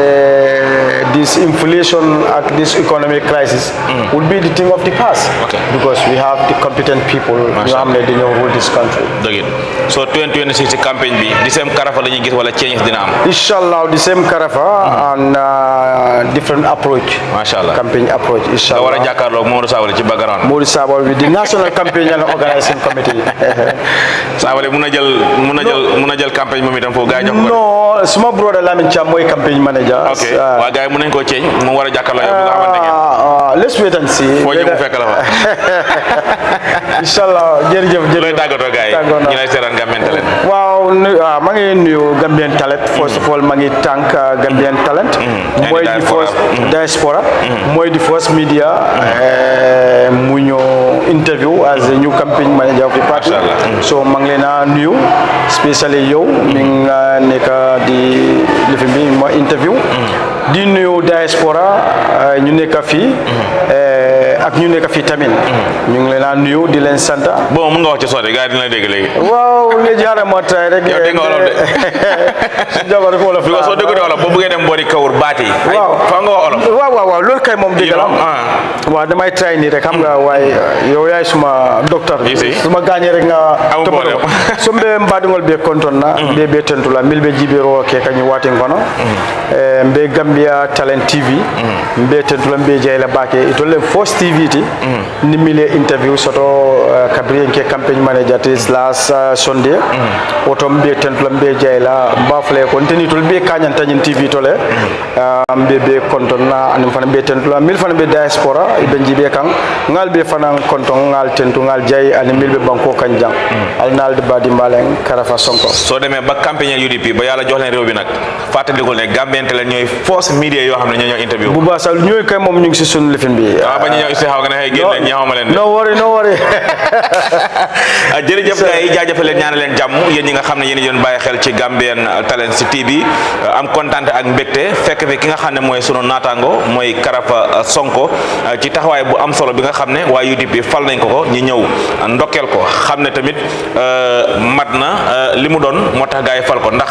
this inflation ak this economic crisis will be the thing of the past because we have the competent people ñoo xam ne dañoo rule this country so 2026 campagne bi the same Karafa la ñuy gis wala change dina am inshallah the same Karafa and different approach mashallah campaign approach inshallah nga war a jàkkaarloo Modou Sabally ci background Modou Sabally bi the national campaign and organizing committee Sabally mun a jël campagne moom itam foofu gars yi jox ko non suma brother Lamine Thiam mooy campagne manager waa gars yi mun nañ koo ceeñ mu war a jàkkaarloo yow bi nga xamante ngeen let's wait and see foo ñu mu fekk la fa inshallah jërëjëf looy tàggatoo gars yi ñu lay seetaan Gambian Talent waaw ma ngi nuyu Gambian Talent first of all ma ngi tànk Gambian Talent mooy di first diaspora mooy di first media mu ñu interview as a new campaign manager of the party so ma ngi leen a nuyu spécially yow mi nga nekk di lifi bi ma interview di nuyu diaspora ñu nekk fii ak ñu nekk fii tamit ñu ngi leen a nuyu di leen sant bon mun nga wax ci soode gars yi dina la dégg léegi waaw nga jaare ma tay rek yow dégg nga wolof de si jabar ko wolof bi soo déggu de wolof boo bëggee dem boori kawur baati waaw fa nga wax wolof waaw loolu kay moom dégg la waaw damay try nii rek xam nga waaye yow yaay suma docteur suma gaañee rek nga toppatoo so mbe mbaɗigol ɓe kontonna ɓe tentula milɓe jiɓiro ke kañum waten kono mbe Gambia Talent TV mbe tentula mbe jeyla bake itolle fos TV ti nimmile interview soto kabrien ke campagne manager ti last Sunday oto mbe tentula mbe jeyla mbafale ko nteni tol ɓe kañantañin TV tole mbe ɓe kontonna anim fana mbe tentula mil fana ɓe diaspora ɓe jiɓe kan ngal ɓe fana konton ngal tentu ngal jayi ani milɓe banko kan jang alnaalde badi mbalen Karafa Sonko soo demee ba campagne UDP ba yàlla jox leen réew bi nag fàttalikul ne Gambian Talents ñooy force media yoo xam ne ñoo interview bu baax sax ñooy kay moom ñu ngi si sunu lifin bi ba ñu ñëw si xaw nga ne xëy génn ñaawama leen no worry jërëjëf gars yi jaajëfal leen ñaanal leen jàmm yéen ñi nga xam ne yéen doon bàyyi xel ci Gambian Talents ci TV am kontaan ak mbégte fekk fi ki nga xam ne mooy sunu naataango mooy Karafa Sonko ci taxawaay bu am solo bi nga xam ne waa UDP fal nañ ko ñi ñëw ndokkeel ko xam ne tamit mat na li mu doon moo tax gars yi fal ko ndax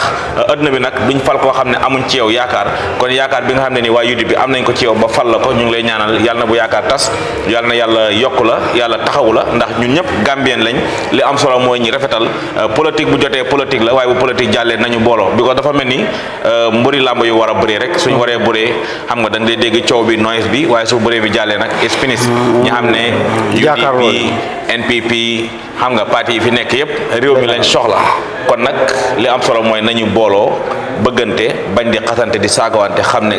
adduna bi nag duñ fal koo xam ne amuñ ci yow yaakaar kon yaakaar bi nga xam ne ni waa UDP am nañ ko ci yow ba fal la ko ñu ngi lay ñaanal yàlla na bu yaakaar tas yàlla na yàlla yokku la yàlla taxawu la ndax ñun ñëpp Gambien lañ li am solo mooy ñi rafetal politique bu jotee politique la waaye bu politique jàllee nañu booloo bi ko dafa mel ni mbëri làmb yu war a bëree rek suñu waree bëree xam nga da nga dégg coow bi noise bi waaye su bëree bi jàllee nag is finish ñi xam ne UDP NPP xam nga parti yi fi nekk yëpp réew mi lañ soxla kon nag li am solo mooy nañu booloo bëggante bañ di xasante di saagawante xam ne